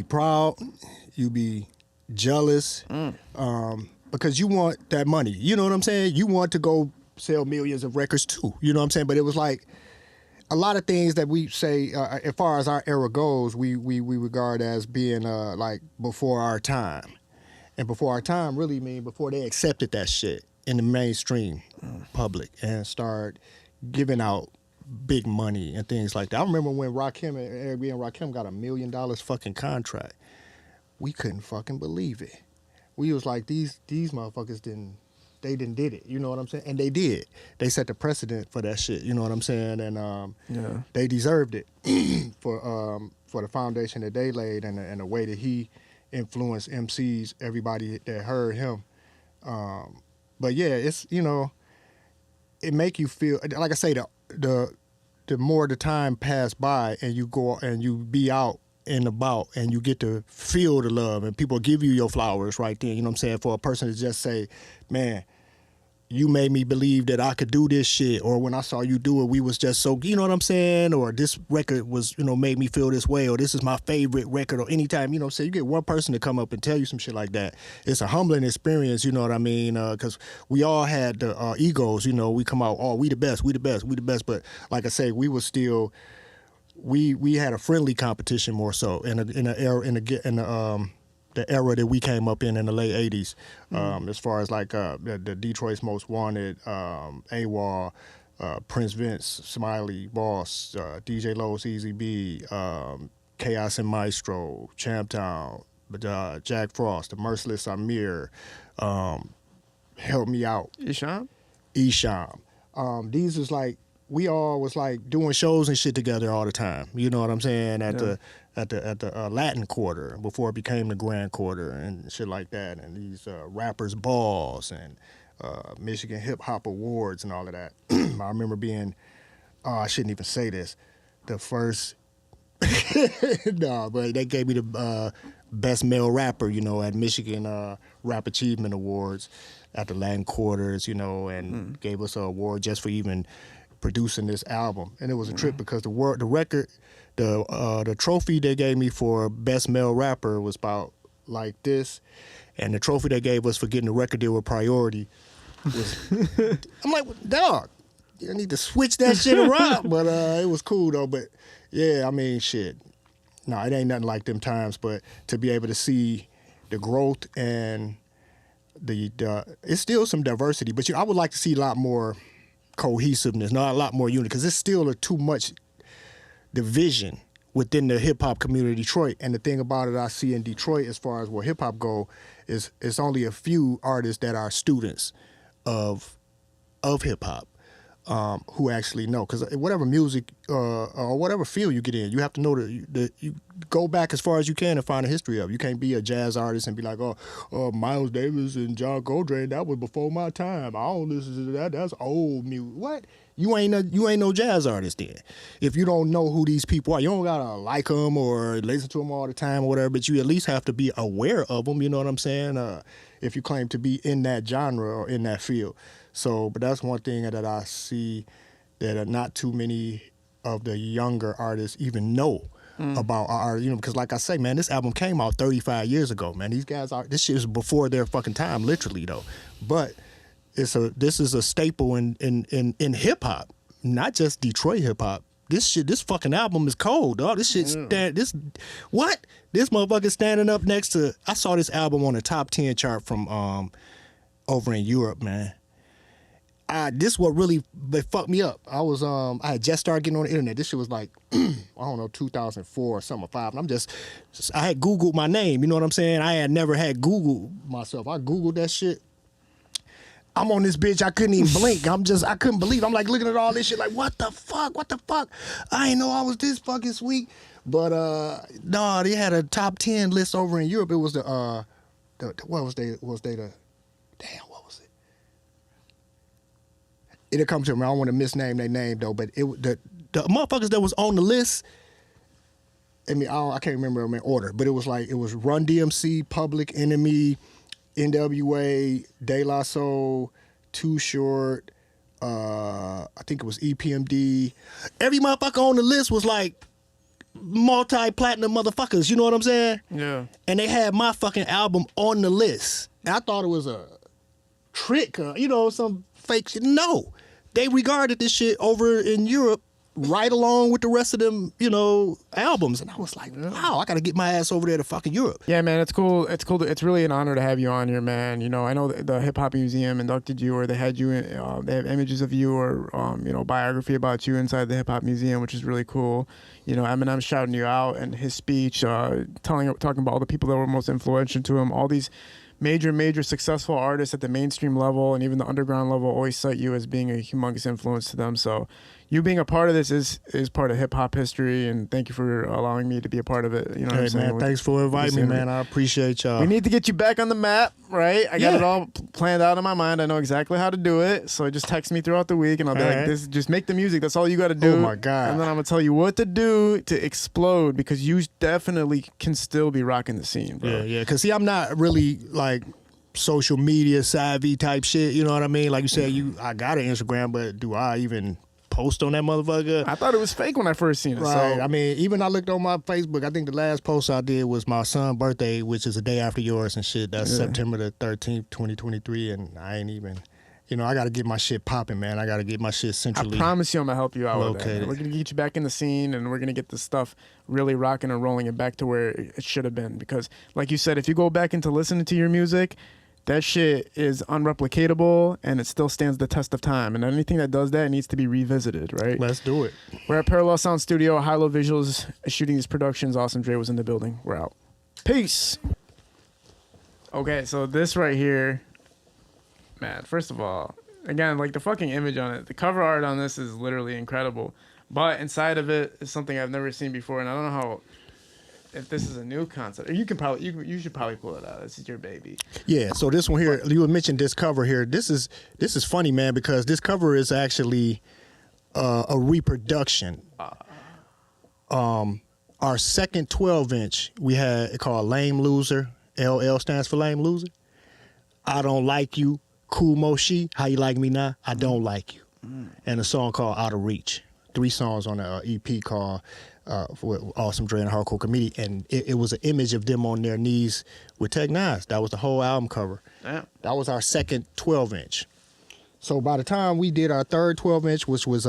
proud, you be jealous, because you want that money. You know what I'm saying? You want to go sell millions of records too. You know what I'm saying? But it was like a lot of things that we say, as far as our era goes, we regard as being like before our time. And before our time really mean before they accepted that shit in the mainstream public and start giving out big money and things like that. I remember when Rakim and Eric B and Rakim got $1 million fucking contract. We couldn't fucking believe it. We was like, these motherfuckers didn't did it. You know what I'm saying? And they did. They set the precedent for that shit. You know what I'm saying? And they deserved it for the foundation that they laid and the way that he influenced MCs, everybody that heard him, But yeah, it's it make you feel like I say the more the time pass by and you go and you be out and about and you get to feel the love and people give you your flowers right then. You know what I'm saying? For a person to just say, man, you made me believe that I could do this shit, or when I saw you do it, we was just so, you know what I'm saying? Or this record was, made me feel this way, or this is my favorite record, or anytime, say you get one person to come up and tell you some shit like that, it's a humbling experience, you know what I mean? Because we all had the egos, we come out, oh, we the best, we the best, we the best. But like I say, we was still, we had a friendly competition more so in the era that we came up in the late 80s, as far as like the Detroit's Most Wanted, AWOL, Prince Vince, Smiley, Boss, DJ Lowe's Easy B, Chaos and Maestro, Champtown, Jack Frost, The Merciless Amir, Help Me Out, Isham? These is like, we all was like doing shows and shit together all the time. You know what I'm saying? At the Latin Quarter before it became the Grand Quarter and shit like that. And these rappers balls and Michigan Hip Hop Awards and all of that. I remember being, I shouldn't even say this, the first. No, but they gave me the best male rapper, at Michigan Rap Achievement Awards at the Latin Quarters, and gave us an award just for even producing this album. And it was a trip because the record, the trophy they gave me for best male rapper was about like this, and the trophy they gave us for getting the record deal with Priority was I'm like, dog, you need to switch that shit around. But it was cool though. But yeah, I mean, shit, no, it ain't nothing like them times. But to be able to see the growth and the it's still some diversity, but I would like to see a lot more cohesiveness, not a lot more unity, because it's still too much division within the hip hop community of Detroit. And the thing about it I see in Detroit as far as where hip hop go is it's only a few artists that are students of hip hop who actually know, because whatever music or whatever field you get in, you have to know that you go back as far as you can and find a history of. You can't be a jazz artist and be like, oh, Miles Davis and John Coltrane, that was before my time. I don't listen to that. That's old music. What? You ain't no jazz artist then. If you don't know who these people are, you don't gotta like them or listen to them all the time or whatever, but you at least have to be aware of them. You know what I'm saying? If you claim to be in that genre or in that field. So, but that's one thing that I see that not too many of the younger artists even know about our, because like I say, man, this album came out 35 years ago, man. These guys this shit is before their fucking time, literally though. But this is a staple in hip hop, not just Detroit hip hop. This fucking album is cold, dog. This shit this motherfucker standing up next to. I saw this album on the top 10 chart from over in Europe, man. This what really fucked me up. I had just started getting on the internet. This shit was like, I don't know, 2004 or something, 5. And I had Googled my name, you know what I'm saying? I had never had Googled myself. I Googled that shit. I'm on this bitch, I couldn't even blink. I couldn't believe. I'm like looking at all this shit like, what the fuck? I didn't know I was this fucking sweet. But no, they had a top 10 list over in Europe. It was what was they the it'll come to me. I don't want to misname their name though, but the motherfuckers that was on the list. I mean, I can't remember them in order, but it was Run DMC, Public Enemy, NWA, De La Soul, Too Short. I think it was EPMD. Every motherfucker on the list was like multi-platinum motherfuckers. You know what I'm saying? Yeah. And they had my fucking album on the list. And I thought it was a trick, some fake shit. No, they regarded this shit over in Europe right along with the rest of them, albums. And I was like, wow, I got to get my ass over there to fucking Europe. Yeah, man, it's cool. It's cool. It's really an honor to have you on here, man. I know the Hip Hop Museum inducted you, or they had you in, they have images of you or, biography about you inside the Hip Hop Museum, which is really cool. Eminem shouting you out and his speech, talking about all the people that were most influential to him, all these major successful artists at the mainstream level and even the underground level always cite you as being a humongous influence to them. So, you being a part of this is part of hip hop history, and thank you for allowing me to be a part of it. You know what I'm saying? Man, thanks for inviting me, man. I appreciate y'all. We need to get you back on the map, right? I got it all planned out in my mind. I know exactly how to do it. So just text me throughout the week, and I'll be like, "This, just make the music. That's all you got to do." Oh my God! And then I'm gonna tell you what to do to explode, because you definitely can still be rocking the scene, bro. Yeah. Cause see, I'm not really like social media savvy type shit. You know what I mean? Like you said, I got an Instagram, but do I even post on that motherfucker? I thought it was fake when I first seen it. Right. So. I mean, even I looked on my Facebook. I think the last post I did was my son's birthday, which is a day after yours and shit. That's September the 13th, 2023, and I ain't even. You know, I got to get my shit popping, man. I got to get my shit centrally. I promise you I'm going to help you out with that. located. We're going to get you back in the scene, and we're going to get this stuff really rocking and rolling and back to where it should have been. Because, like you said, if you go back into listening to your music, that shit is unreplicatable, and it still stands the test of time. And anything that does that needs to be revisited, right? Let's do it. We're at Parallel Sound Studio, High Low Visuals, shooting these productions. Awesome Dre was in the building. We're out. Peace. Okay, so this right here, man, first of all, again, like the fucking image on it, the cover art on this is literally incredible. But inside of it is something I've never seen before, and I don't know how, if this is a new concept. Or you can probably, you should probably pull it out. This is your baby. Yeah. So this one here, you mentioned this cover here. This is funny, man, because this cover is actually a reproduction. Our second 12-inch we had it called Lame Loser. LL stands for Lame Loser. I don't like you. Cool Moshi, How You Like Me Now? I Don't Like You. And a song called Out of Reach. 3 songs on an EP called with Awesome Dre and Hardcore Committee. And it was an image of them on their knees with Tech Nines. That was the whole album cover. Damn. That was our second 12-inch. So by the time we did our third 12-inch, which was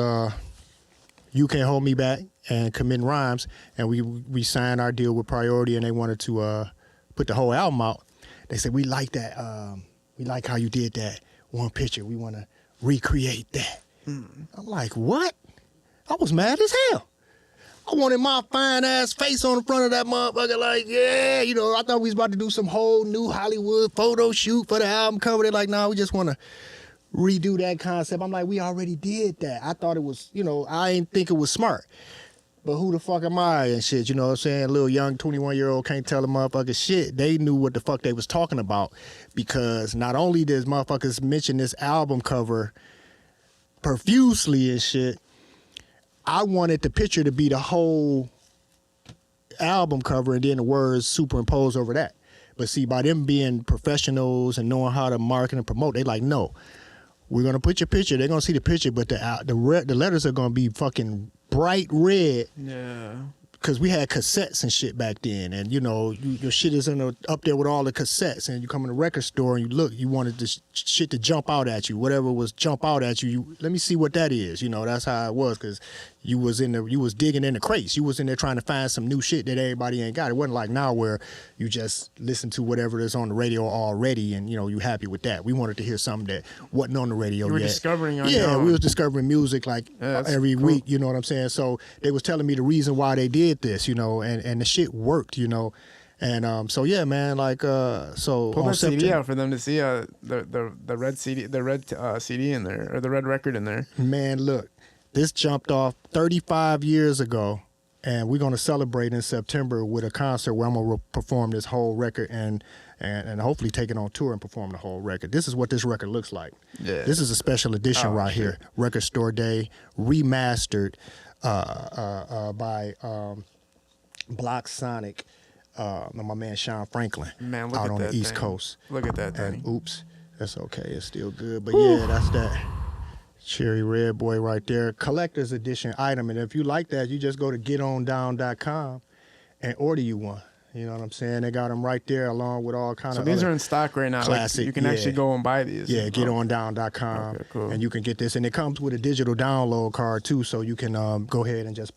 You Can't Hold Me Back and Committing Rhymes, and we signed our deal with Priority, and they wanted to put the whole album out. They said, we like that. We like how you did that one picture. We want to recreate that. I'm like, what? I was mad as hell. I wanted my fine ass face on the front of that motherfucker. Like, yeah, you know, I thought we was about to do some whole new Hollywood photo shoot for the album cover. They're like, no, we just want to redo that concept. I'm like, we already did that. I thought it was, you know, I didn't think it was smart. But who the fuck am I and shit, you know what I'm saying? Little young 21-year-old can't tell a motherfucker shit. They knew what the fuck they was talking about, because not only does motherfuckers mention this album cover profusely and shit, I wanted the picture to be the whole album cover and then the words superimposed over that. But see, by them being professionals and knowing how to market and promote, they like, no, we're going to put your picture. They're going to see the picture, but the letters are going to be fucking bright red. Yeah. Because we had cassettes and shit back then, and you know your shit is up there with all the cassettes, and you come in the record store and you look, you wanted this shit to jump out at you, whatever was jump out at you. Let me see what that is. You know, that's how it was, because you was digging in the crates, you was in there trying to find some new shit that everybody ain't got. It wasn't like now where you just listen to whatever is on the radio already, and you know you happy with that. We wanted to hear something that wasn't on the radio yet. You were discovering on your own. We was discovering music like every week. You know what I'm saying? So they was telling me the reason why they did this, you know, and the shit worked, you know, and so yeah, man, like so pull on that CD September, out for them to see the red CD, the red CD in there, or the red record in there. Man, look, this jumped off 35 years ago, and we're gonna celebrate in September with a concert where I'm gonna perform this whole record and hopefully take it on tour and perform the whole record. This is what this record looks like. Yeah. This is a special edition right here, Record Store Day, remastered by Block Sonic, my man Sean Franklin, man, look out at on that the East thing. Coast. Look at that thing. And oops, that's okay. It's still good. But yeah, that's that cherry red boy right there. Collector's edition item. And if you like that, you just go to getondown.com and order you one. You know what I'm saying? They got them right there along with all kind of. So these are in stock right now. Classic. Like, you can actually go and buy these. Yeah, getondown.com. Okay, cool. And you can get this. And it comes with a digital download card too, so you can go ahead and just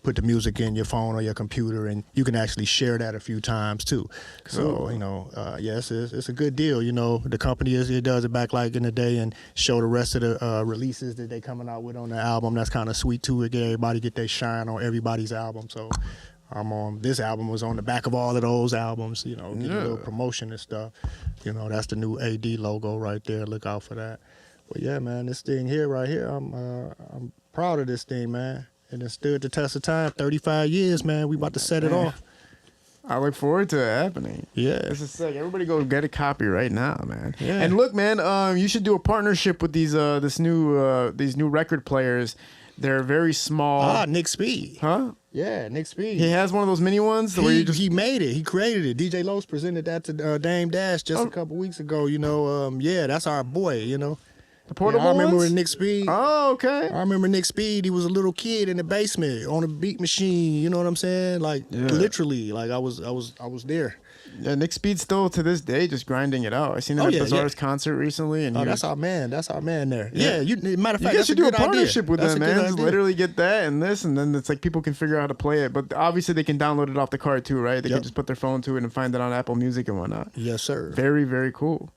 put the music in your phone or your computer, and you can actually share that a few times too. Cool. So, you know, yes, it's a good deal. You know, the company it does it back like in the day and show the rest of the releases that they coming out with on the album. That's kind of sweet too. Get everybody get their shine on everybody's album. So I'm on this album was on the back of all of those albums. You know, get a little promotion and stuff. You know, that's the new AD logo right there. Look out for that. But yeah, man, this thing here right here, I'm proud of this thing, man. And it stood the test of time. 35 years, man. We about to set it off. I look forward to it happening. Yeah. This is sick. Everybody go get a copy right now, man. Yeah. And look, man, you should do a partnership with these new record players. They're very small. Nick Speed. Huh? Yeah, Nick Speed. He has one of those mini ones where you just He made it. He created it. DJ Los presented that to Dame Dash just a couple weeks ago. You know, that's our boy, you know. the portable I remember ones? with Nick Speed. Oh, okay. I remember Nick Speed. He was a little kid in the basement on a beat machine. You know what I'm saying? Like literally, like I was there. Yeah, Nick Speed still to this day just grinding it out. I seen him at Bizarre's concert recently, and that's our man. That's our man there. Yeah. Matter of fact, you guys should do a good partnership idea. with That's them, a good man. Just idea. literally get that and this, and then it's like people can figure out how to play it. But obviously, they can download it off the card too, right? They can just put their phone to it and find it on Apple Music and whatnot. Yes, sir. Very, very cool.